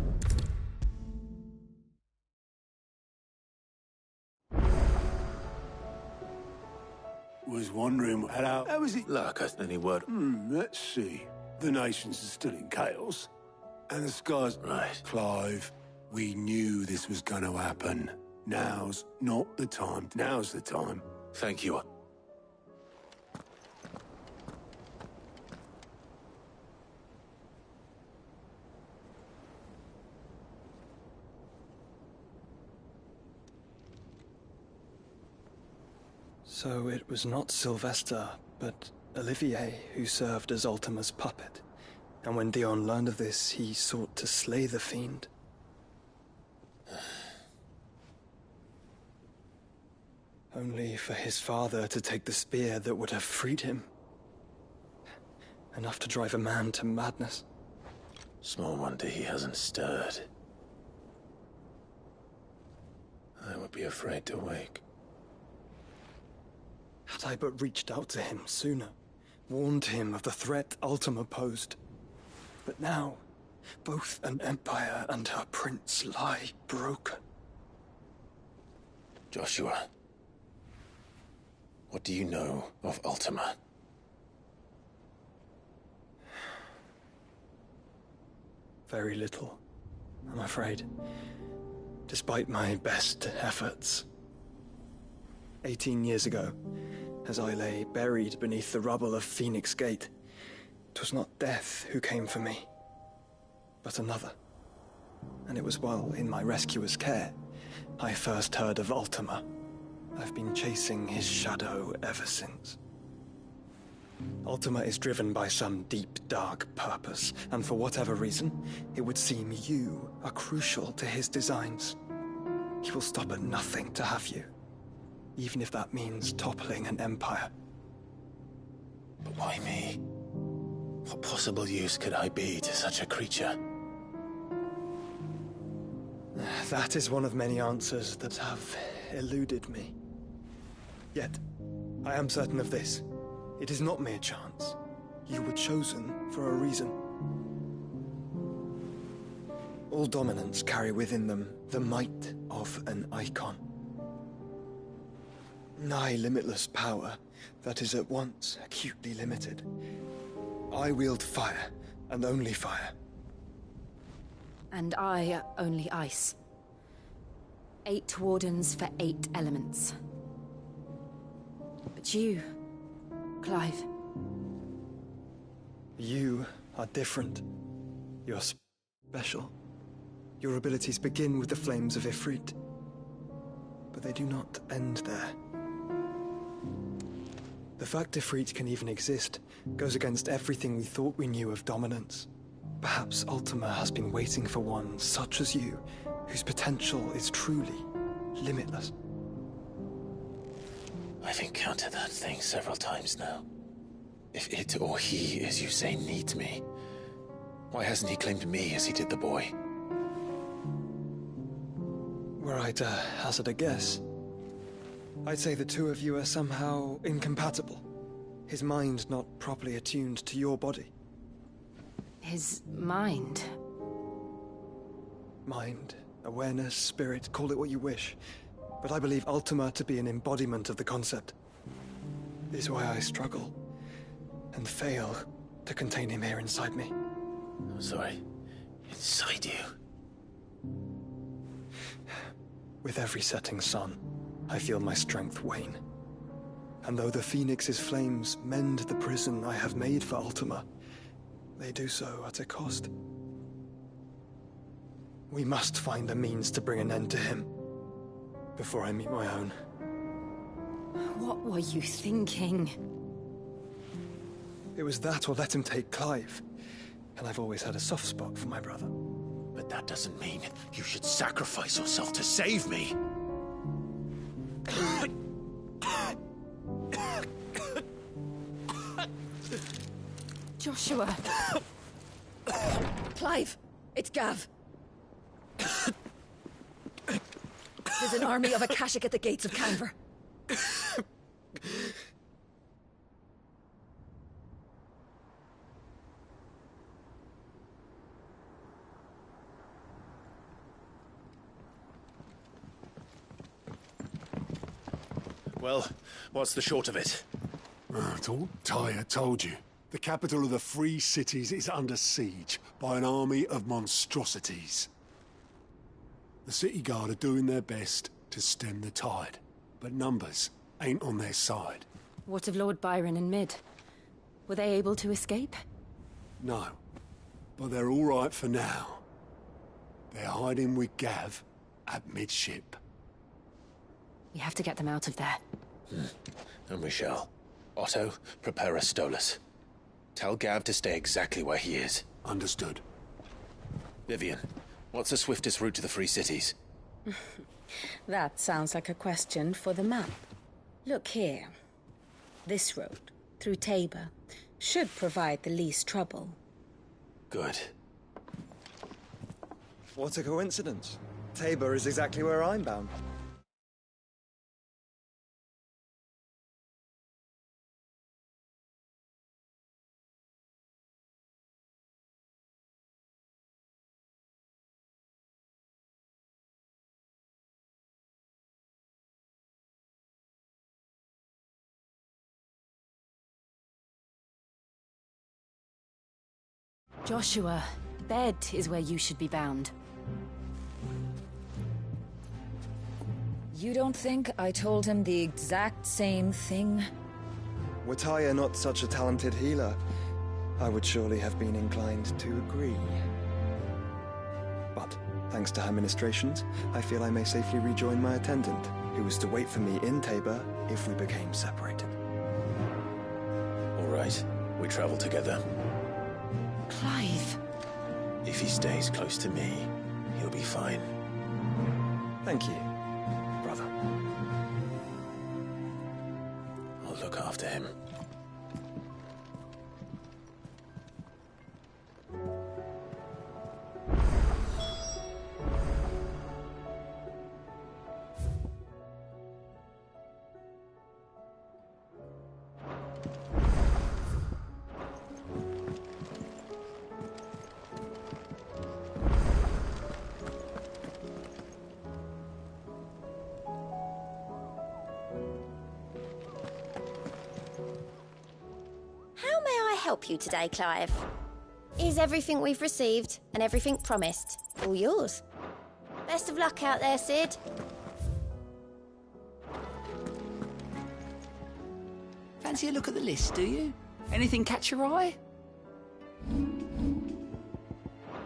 Was wondering how is it? Larkus, any word? Let's see. The nations are still in chaos. And the skies... Right. Clive, we knew this was going to happen. Now's not the time. Now's the time. Thank you. So it was not Sylvester, but Olivier who served as Ultima's puppet. And when Dion learned of this, he sought to slay the fiend. Only for his father to take the spear that would have freed him. Enough to drive a man to madness. Small wonder he hasn't stirred. I would be afraid to wake. Had I but reached out to him sooner, warned him of the threat Ultima posed. But now, both an empire and her prince lie broken. Joshua, what do you know of Ultima? Very little, I'm afraid. Despite my best efforts. 18 years ago, as I lay buried beneath the rubble of Phoenix Gate, 'twas not death who came for me, but another. And it was while in my rescuer's care, I first heard of Ultima. I've been chasing his shadow ever since. Ultima is driven by some deep, dark purpose, and for whatever reason, it would seem you are crucial to his designs. He will stop at nothing to have you, even if that means toppling an empire. But why me? What possible use could I be to such a creature? That is one of many answers that have eluded me. Yet, I am certain of this. It is not mere chance. You were chosen for a reason. All dominants carry within them the might of an icon. Nigh limitless power that is at once acutely limited. I wield fire, and only fire. And I only ice. 8 wardens for 8 elements. But you, Clive. You are different. You're special. Your abilities begin with the flames of Ifrit. But they do not end there. The fact Ifrit can even exist goes against everything we thought we knew of dominance. Perhaps Ultima has been waiting for one such as you, whose potential is truly limitless. I've encountered that thing several times now. If it or he, as you say, needs me, why hasn't he claimed me as he did the boy? Were I to hazard a guess, I'd say the two of you are somehow incompatible. His mind not properly attuned to your body. His mind? mind, awareness, spirit, call it what you wish. But I believe Ultima to be an embodiment of the concept. This is why I struggle and fail to contain him here inside me. I'm sorry. Inside you? With every setting sun, I feel my strength wane. And though the Phoenix's flames mend the prison I have made for Ultima, they do so at a cost. We must find a means to bring an end to him before I meet my own. What were you thinking? It was that or let him take Clive. And I've always had a soft spot for my brother. But that doesn't mean you should sacrifice yourself to save me. Joshua! Clive, it's Gav. There's an army of Akashic at the gates of Canver. Well, what's the short of it? It's all Tyre told you. The capital of the Free Cities is under siege by an army of monstrosities. The City Guard are doing their best to stem the tide, but numbers ain't on their side. What of Lord Byron and Mid? Were they able to escape? No, but they're all right for now. They're hiding with Gav at midship. We have to get them out of there. And we shall. Otto, prepare a Stolas. Tell Gav to stay exactly where he is. Understood. Vivian, what's the swiftest route to the Free Cities? That sounds like a question for the map. Look here. This road, through Tabor, should provide the least trouble. Good. What a coincidence. Tabor is exactly where I'm bound. Joshua, bed is where you should be bound. You don't think I told him the exact same thing? Were Tyre not such a talented healer, I would surely have been inclined to agree. But, thanks to her ministrations, I feel I may safely rejoin my attendant, who was to wait for me in Tabor if we became separated. All right, we travel together. Clive! If he stays close to me, he'll be fine. Thank you, brother. I'll look after him. Help you today, Clive? Is everything we've received and everything promised all yours? Best of luck out there, Sid. Fancy a look at the list, do you? Anything catch your eye?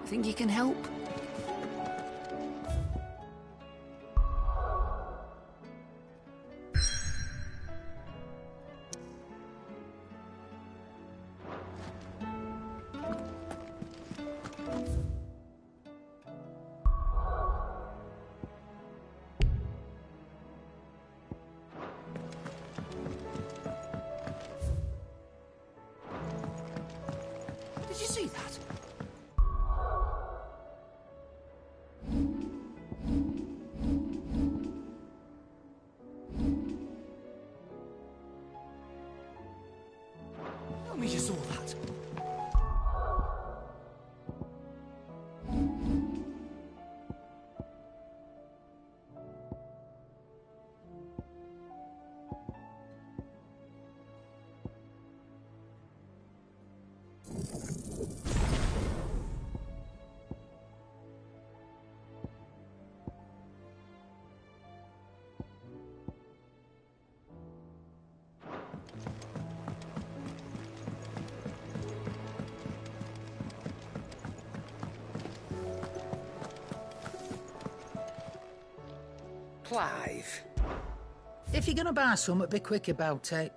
Think you can help? Did you see that? Tell me you saw that. Clive. If you're gonna buy something, be quick about it.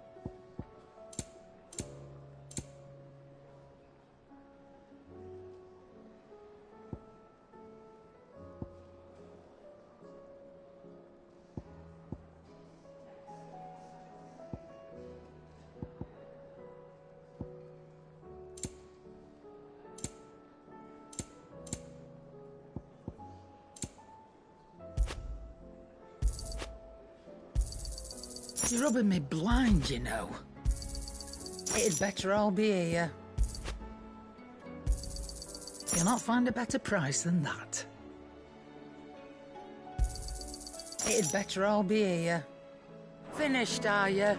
You're rubbing me blind, you know. It'd better all be here. You'll not find a better price than that. It'd better all be here. Finished, are you?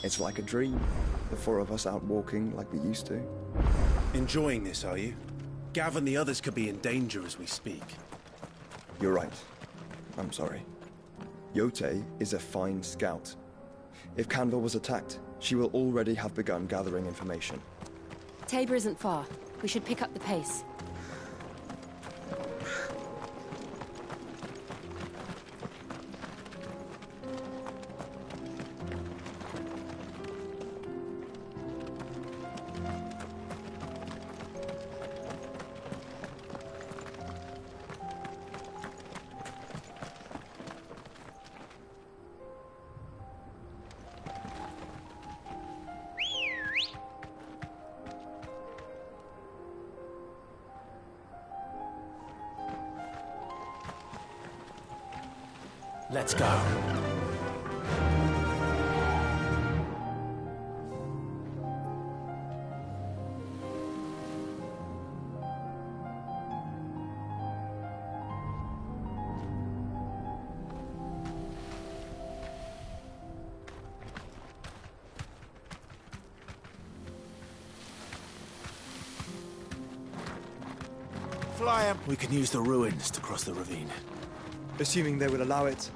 It's like a dream. The four of us out walking like we used to. Enjoying this, are you? Gav and the others could be in danger as we speak. You're right. I'm sorry. Yote is a fine scout. If Canville was attacked, she will already have begun gathering information. Tabor isn't far. We should pick up the pace. Let's go. Fly 'em. We can use the ruins to cross the ravine. Assuming they will allow it,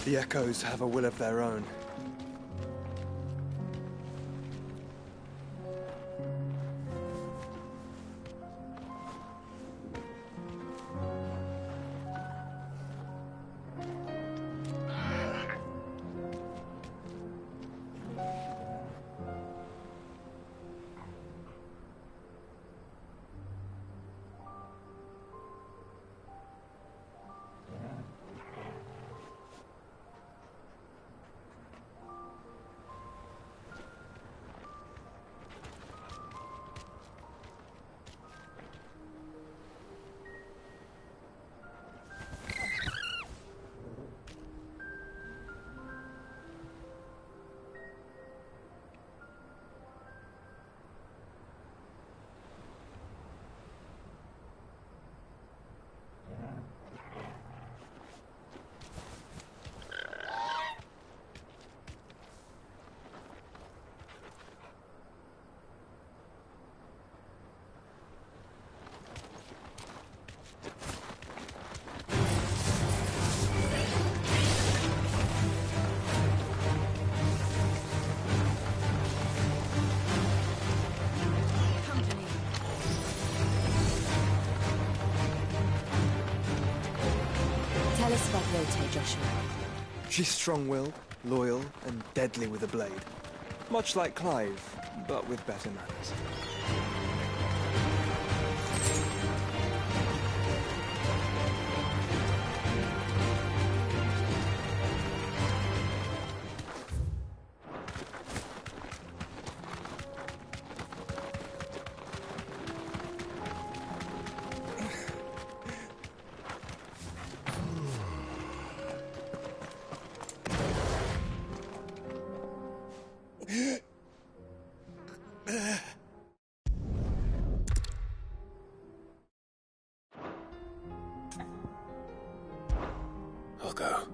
the Echoes have a will of their own. Tell us about Yotei, Joshua. She's strong-willed, loyal, and deadly with a blade. Much like Clive, but with better manners. I'll go.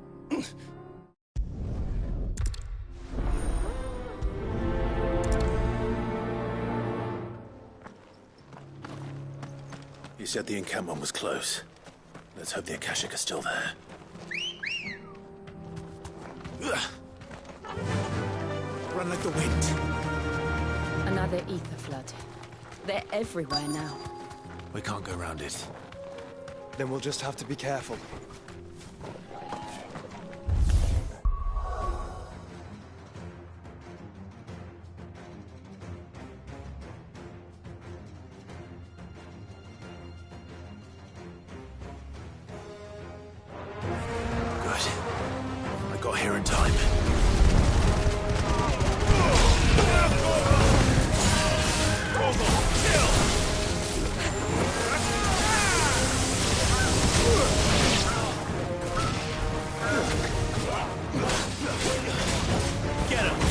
You said the encampment was close. Let's hope the Akashic are still there. Run like the wind. Another ether flood. They're everywhere now. We can't go around it. Then we'll just have to be careful. I got here in time. Get him!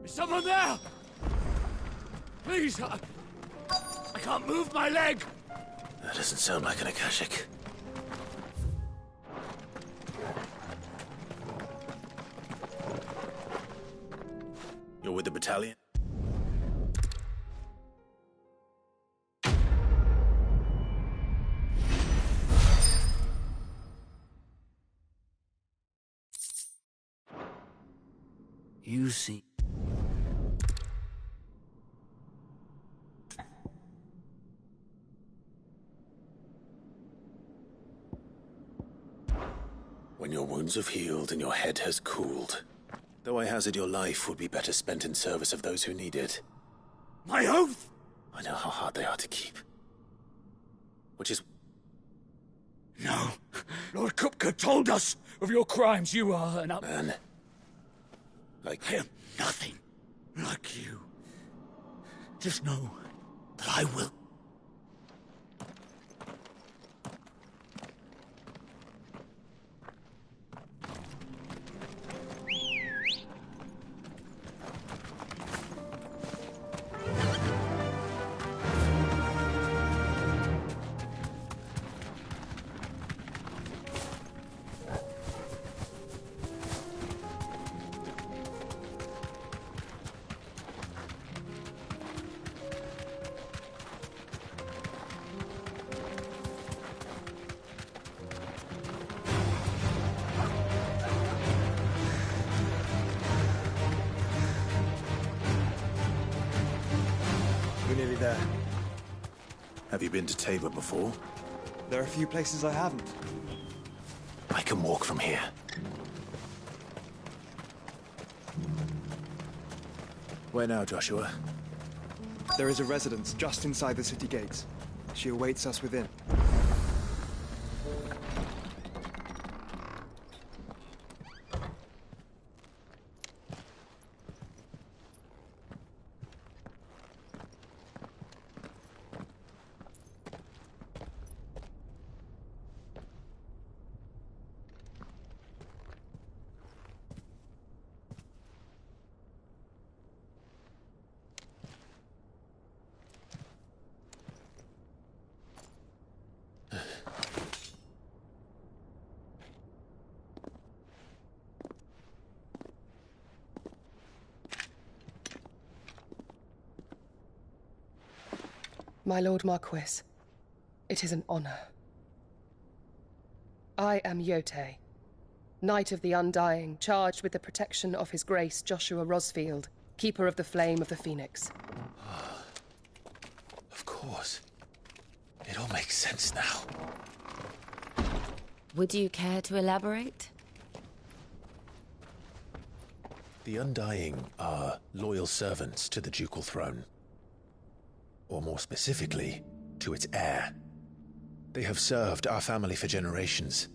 Is someone there? Please, I can't move my leg. That doesn't sound like an Akashic. You're with the battalion? You see. When your wounds have healed and your head has cooled, though I hazard your life would be better spent in service of those who need it. My oath! I know how hard they are to keep. Which is... No. Lord Kupka told us of your crimes. You are an man. I am nothing like you. Just know that I will. There. Have you been to Tabor before? There are a few places I haven't. I can walk from here. Where now, Joshua? There is a residence just inside the city gates. She awaits us within. My Lord Marquis, it is an honor. I am Yotei, Knight of the Undying, charged with the protection of His Grace Joshua Rosfield, Keeper of the Flame of the Phoenix. Of course. It all makes sense now. Would you care to elaborate? The Undying are loyal servants to the ducal throne. Or more specifically, to its heir. They have served our family for generations,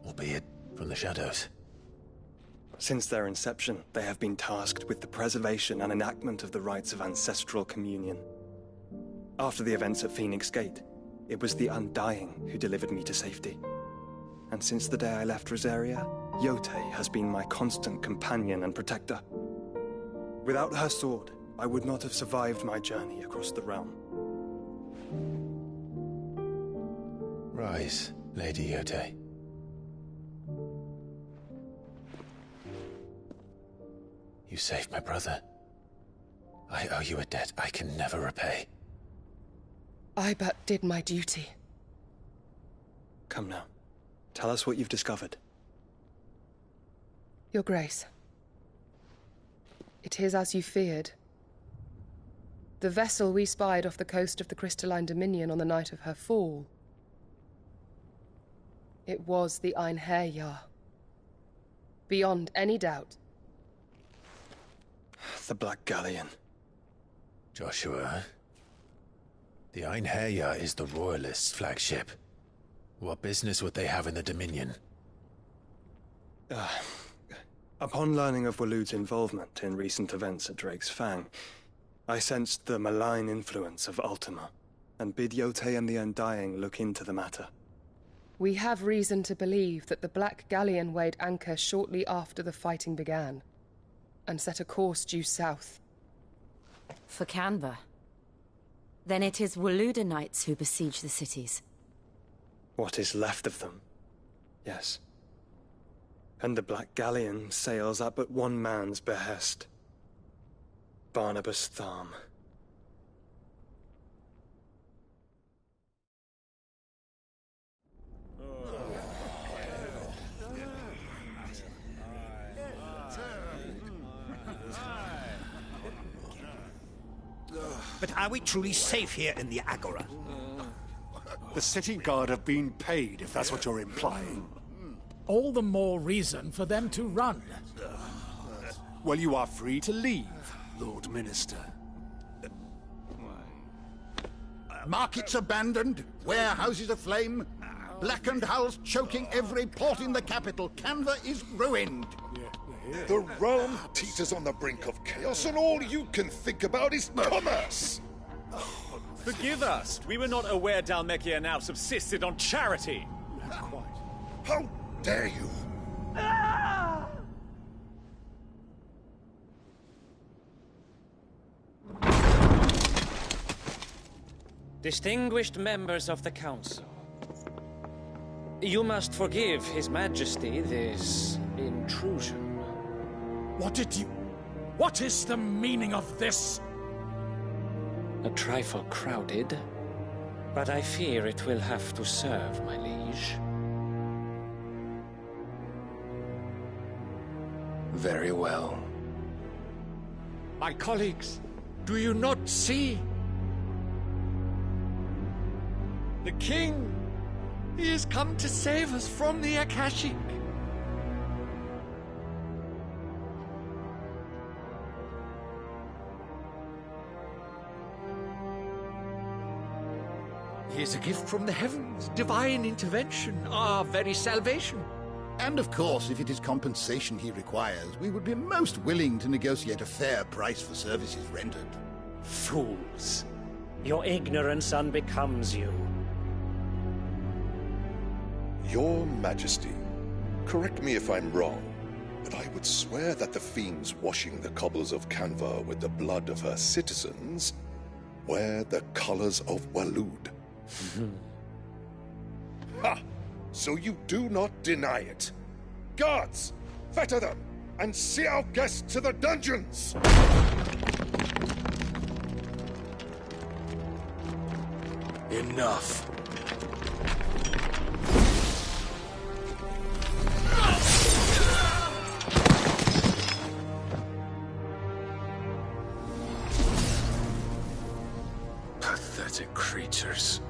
albeit from the shadows. Since their inception, they have been tasked with the preservation and enactment of the rites of ancestral communion. After the events at Phoenix Gate, it was the Undying who delivered me to safety. And since the day I left Rosaria, Yotei has been my constant companion and protector. Without her sword, I would not have survived my journey across the realm. Rise, Lady Yotei. You saved my brother. I owe you a debt I can never repay. I but did my duty. Come now. Tell us what you've discovered. Your Grace. It is as you feared. The vessel we spied off the coast of the Crystalline Dominion on the night of her fall. It was the Einherjar. Beyond any doubt. The Black Galleon. Joshua, the Einherjar is the Royalists' flagship. What business would they have in the Dominion? Upon learning of Waloed's involvement in recent events at Drake's Fang, I sensed the malign influence of Ultima, and bid Yotei and the Undying look into the matter. We have reason to believe that the Black Galleon weighed anchor shortly after the fighting began, and set a course due south. For Canva. Then it is Waloed Knights who besiege the cities. What is left of them, yes. And the Black Galleon sails at but one man's behest. Barnabas Tharm. But are we truly safe here in the Agora? The city guard have been paid, if that's what you're implying. All the more reason for them to run. Well, you are free to leave, Lord Minister. Markets abandoned, warehouses aflame, blackened hulls choking every port in the capital. Canva is ruined. The realm teeters on the brink of chaos, and all you can think about is commerce! Forgive us. We were not aware Dhalmekia now subsisted on charity. How dare you? Distinguished members of the Council, you must forgive His Majesty this intrusion. What is the meaning of this? A trifle crowded, but I fear it will have to serve, my liege. Very well. My colleagues, do you not see? The King! He has come to save us from the Akashic! He is a gift from the heavens, divine intervention, our very salvation. And of course, if it is compensation he requires, we would be most willing to negotiate a fair price for services rendered. Fools. Your ignorance unbecomes you. Your Majesty, correct me if I'm wrong, but I would swear that the fiends washing the cobbles of Canva with the blood of her citizens wear the colors of Waloed. Ha! So you do not deny it. Guards, fetter them, and see our guests to the dungeons! Enough. Pathetic creatures.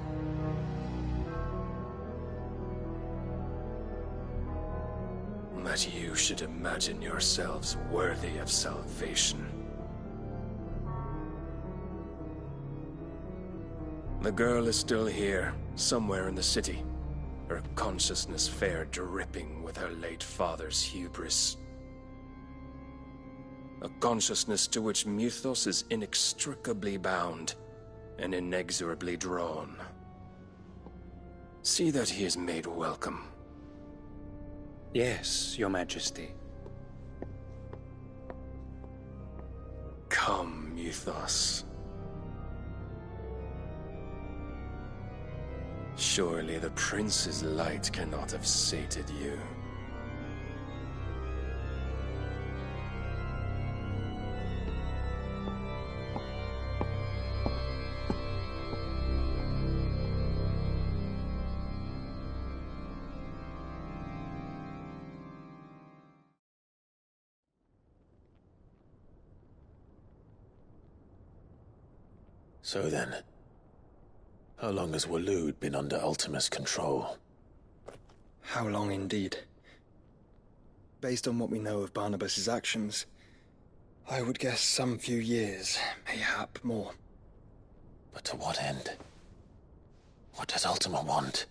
That you should imagine yourselves worthy of salvation. The girl is still here, somewhere in the city, her consciousness fair dripping with her late father's hubris. A consciousness to which Mythos is inextricably bound and inexorably drawn. See that he is made welcome. Yes, Your Majesty. Come, Mythos. Surely the prince's light cannot have sated you. So then, how long has Waloed been under Ultima's control? How long indeed? Based on what we know of Barnabas's actions, I would guess some few years, mayhap more. But to what end? What does Ultima want?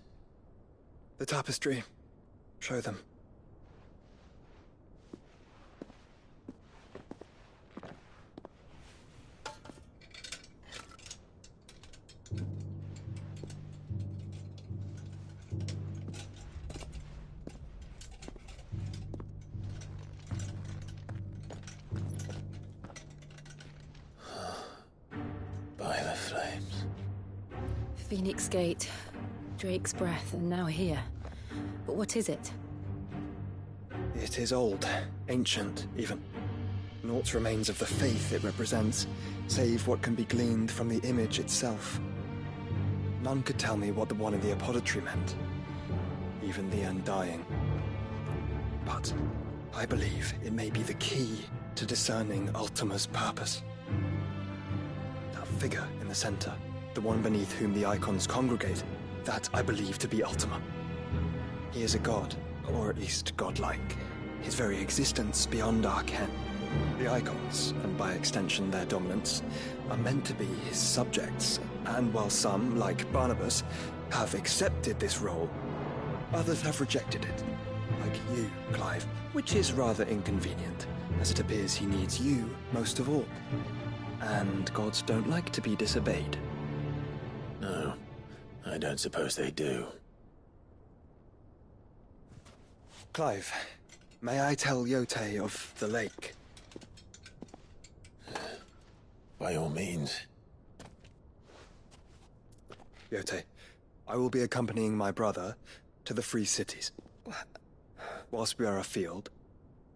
The tapestry. Show them. By the flames. Phoenix Gate, Drake's Breath, and now here. But what is it? It is old, ancient, even. Naught remains of the faith it represents, save what can be gleaned from the image itself. None could tell me what the one in the apothecary meant, even the Undying. But I believe it may be the key to discerning Ultima's purpose. That figure in the center, the one beneath whom the icons congregate, that I believe to be Ultima. He is a god, or at least godlike, his very existence beyond our ken. The icons, and by extension their dominance, are meant to be his subjects, and while some, like Barnabas, have accepted this role, others have rejected it. Like you, Clive, which is rather inconvenient, as it appears he needs you most of all. And gods don't like to be disobeyed. No, I don't suppose they do. Clive, may I tell Yotei of the lake? By all means. Yotei, I will be accompanying my brother to the Free Cities. Whilst we are afield,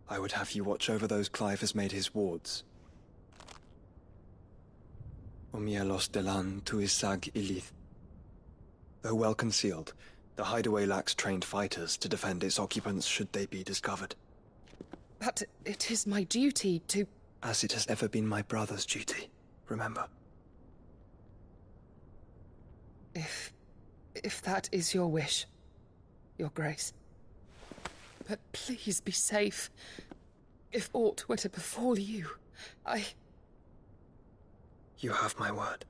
I would have you watch over those Clive has made his wards. Umielos delan tuisag ilith. Though well concealed, the hideaway lacks trained fighters to defend its occupants should they be discovered. But it is my duty to... As it has ever been my brother's duty, remember. If that is your wish, Your Grace. But please be safe. If aught were to befall you, You have my word.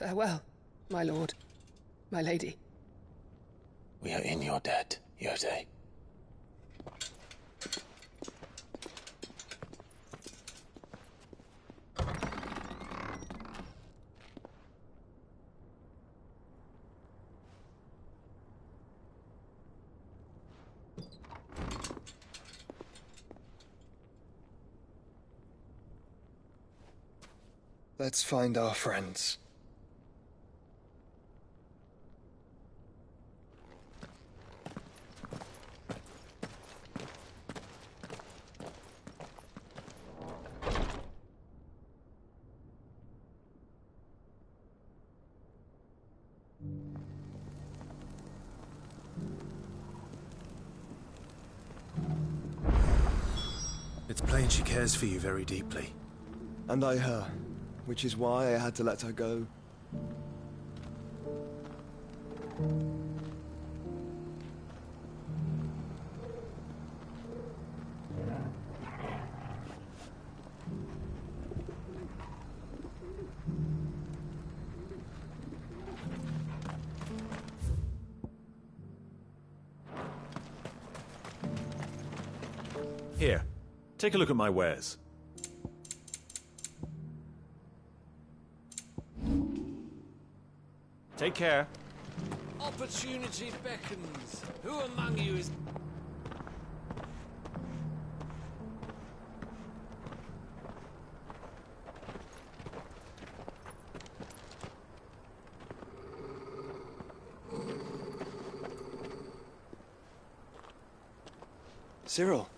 Farewell, my lord, my lady. We are in your debt, Yotei. Let's find our friends. It's plain she cares for you very deeply. And I her, which is why I had to let her go. Here, take a look at my wares. Take care. Opportunity beckons. Who among you is... Cyril.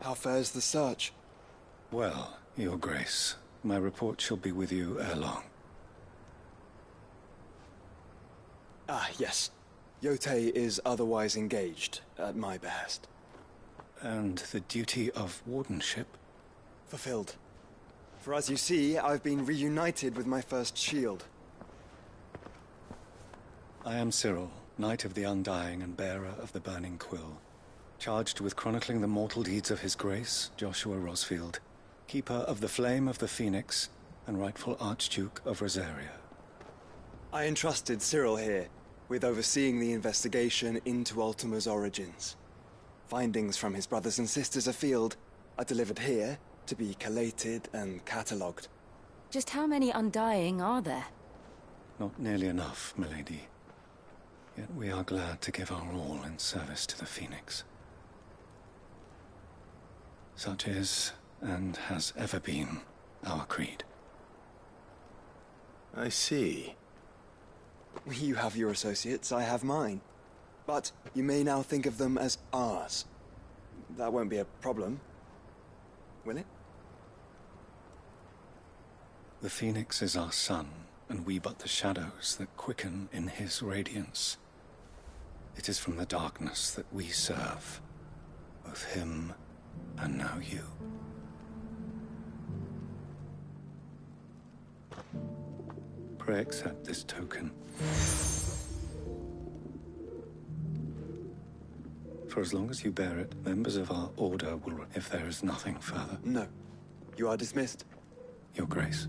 How fares the search? Well, Your Grace, my report shall be with you ere long. Ah, yes. Yotei is otherwise engaged, at my behest. And the duty of wardenship? Fulfilled. For as you see, I've been reunited with my first shield. I am Cyril, Knight of the Undying and bearer of the Burning Quill, charged with chronicling the mortal deeds of His Grace, Joshua Rosfield, Keeper of the Flame of the Phoenix, and rightful Archduke of Rosaria. I entrusted Cyril here with overseeing the investigation into Ultima's origins. Findings from his brothers and sisters afield are delivered here to be collated and catalogued. Just how many Undying are there? Not nearly enough, milady. Yet we are glad to give our all in service to the Phoenix. Such is, and has ever been, our creed. I see. You have your associates, I have mine. But you may now think of them as ours. That won't be a problem, will it? The Phoenix is our sun, and we but the shadows that quicken in his radiance. It is from the darkness that we serve, both him and now you. Pray accept this token. For as long as you bear it, members of our order will, if there is nothing further. No. You are dismissed. Your Grace.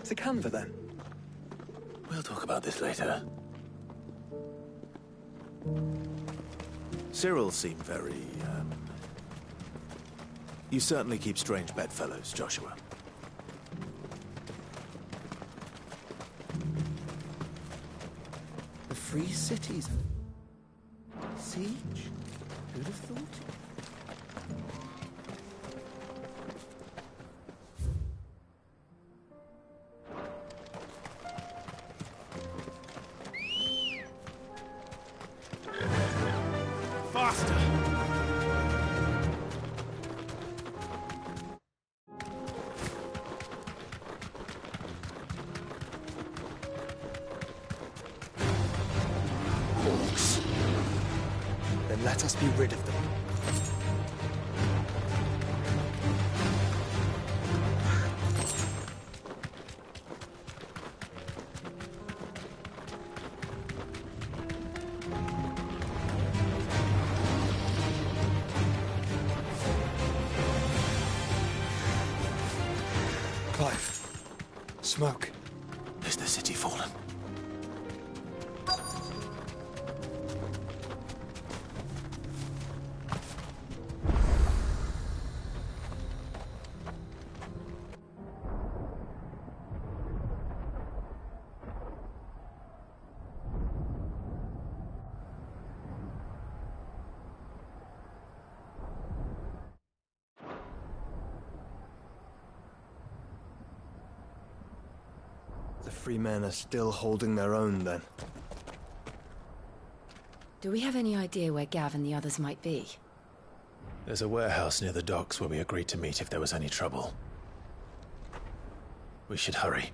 To Canva, then. We'll talk about this later. Cyril seemed very, You certainly keep strange bedfellows, Joshua. The free cities. Siege? Who'd have thought it? Then let us be rid of them. Clive. Smoke. Is the city fallen? The free men are still holding their own, then. Do we have any idea where Gav and the others might be? There's a warehouse near the docks where we agreed to meet if there was any trouble. We should hurry.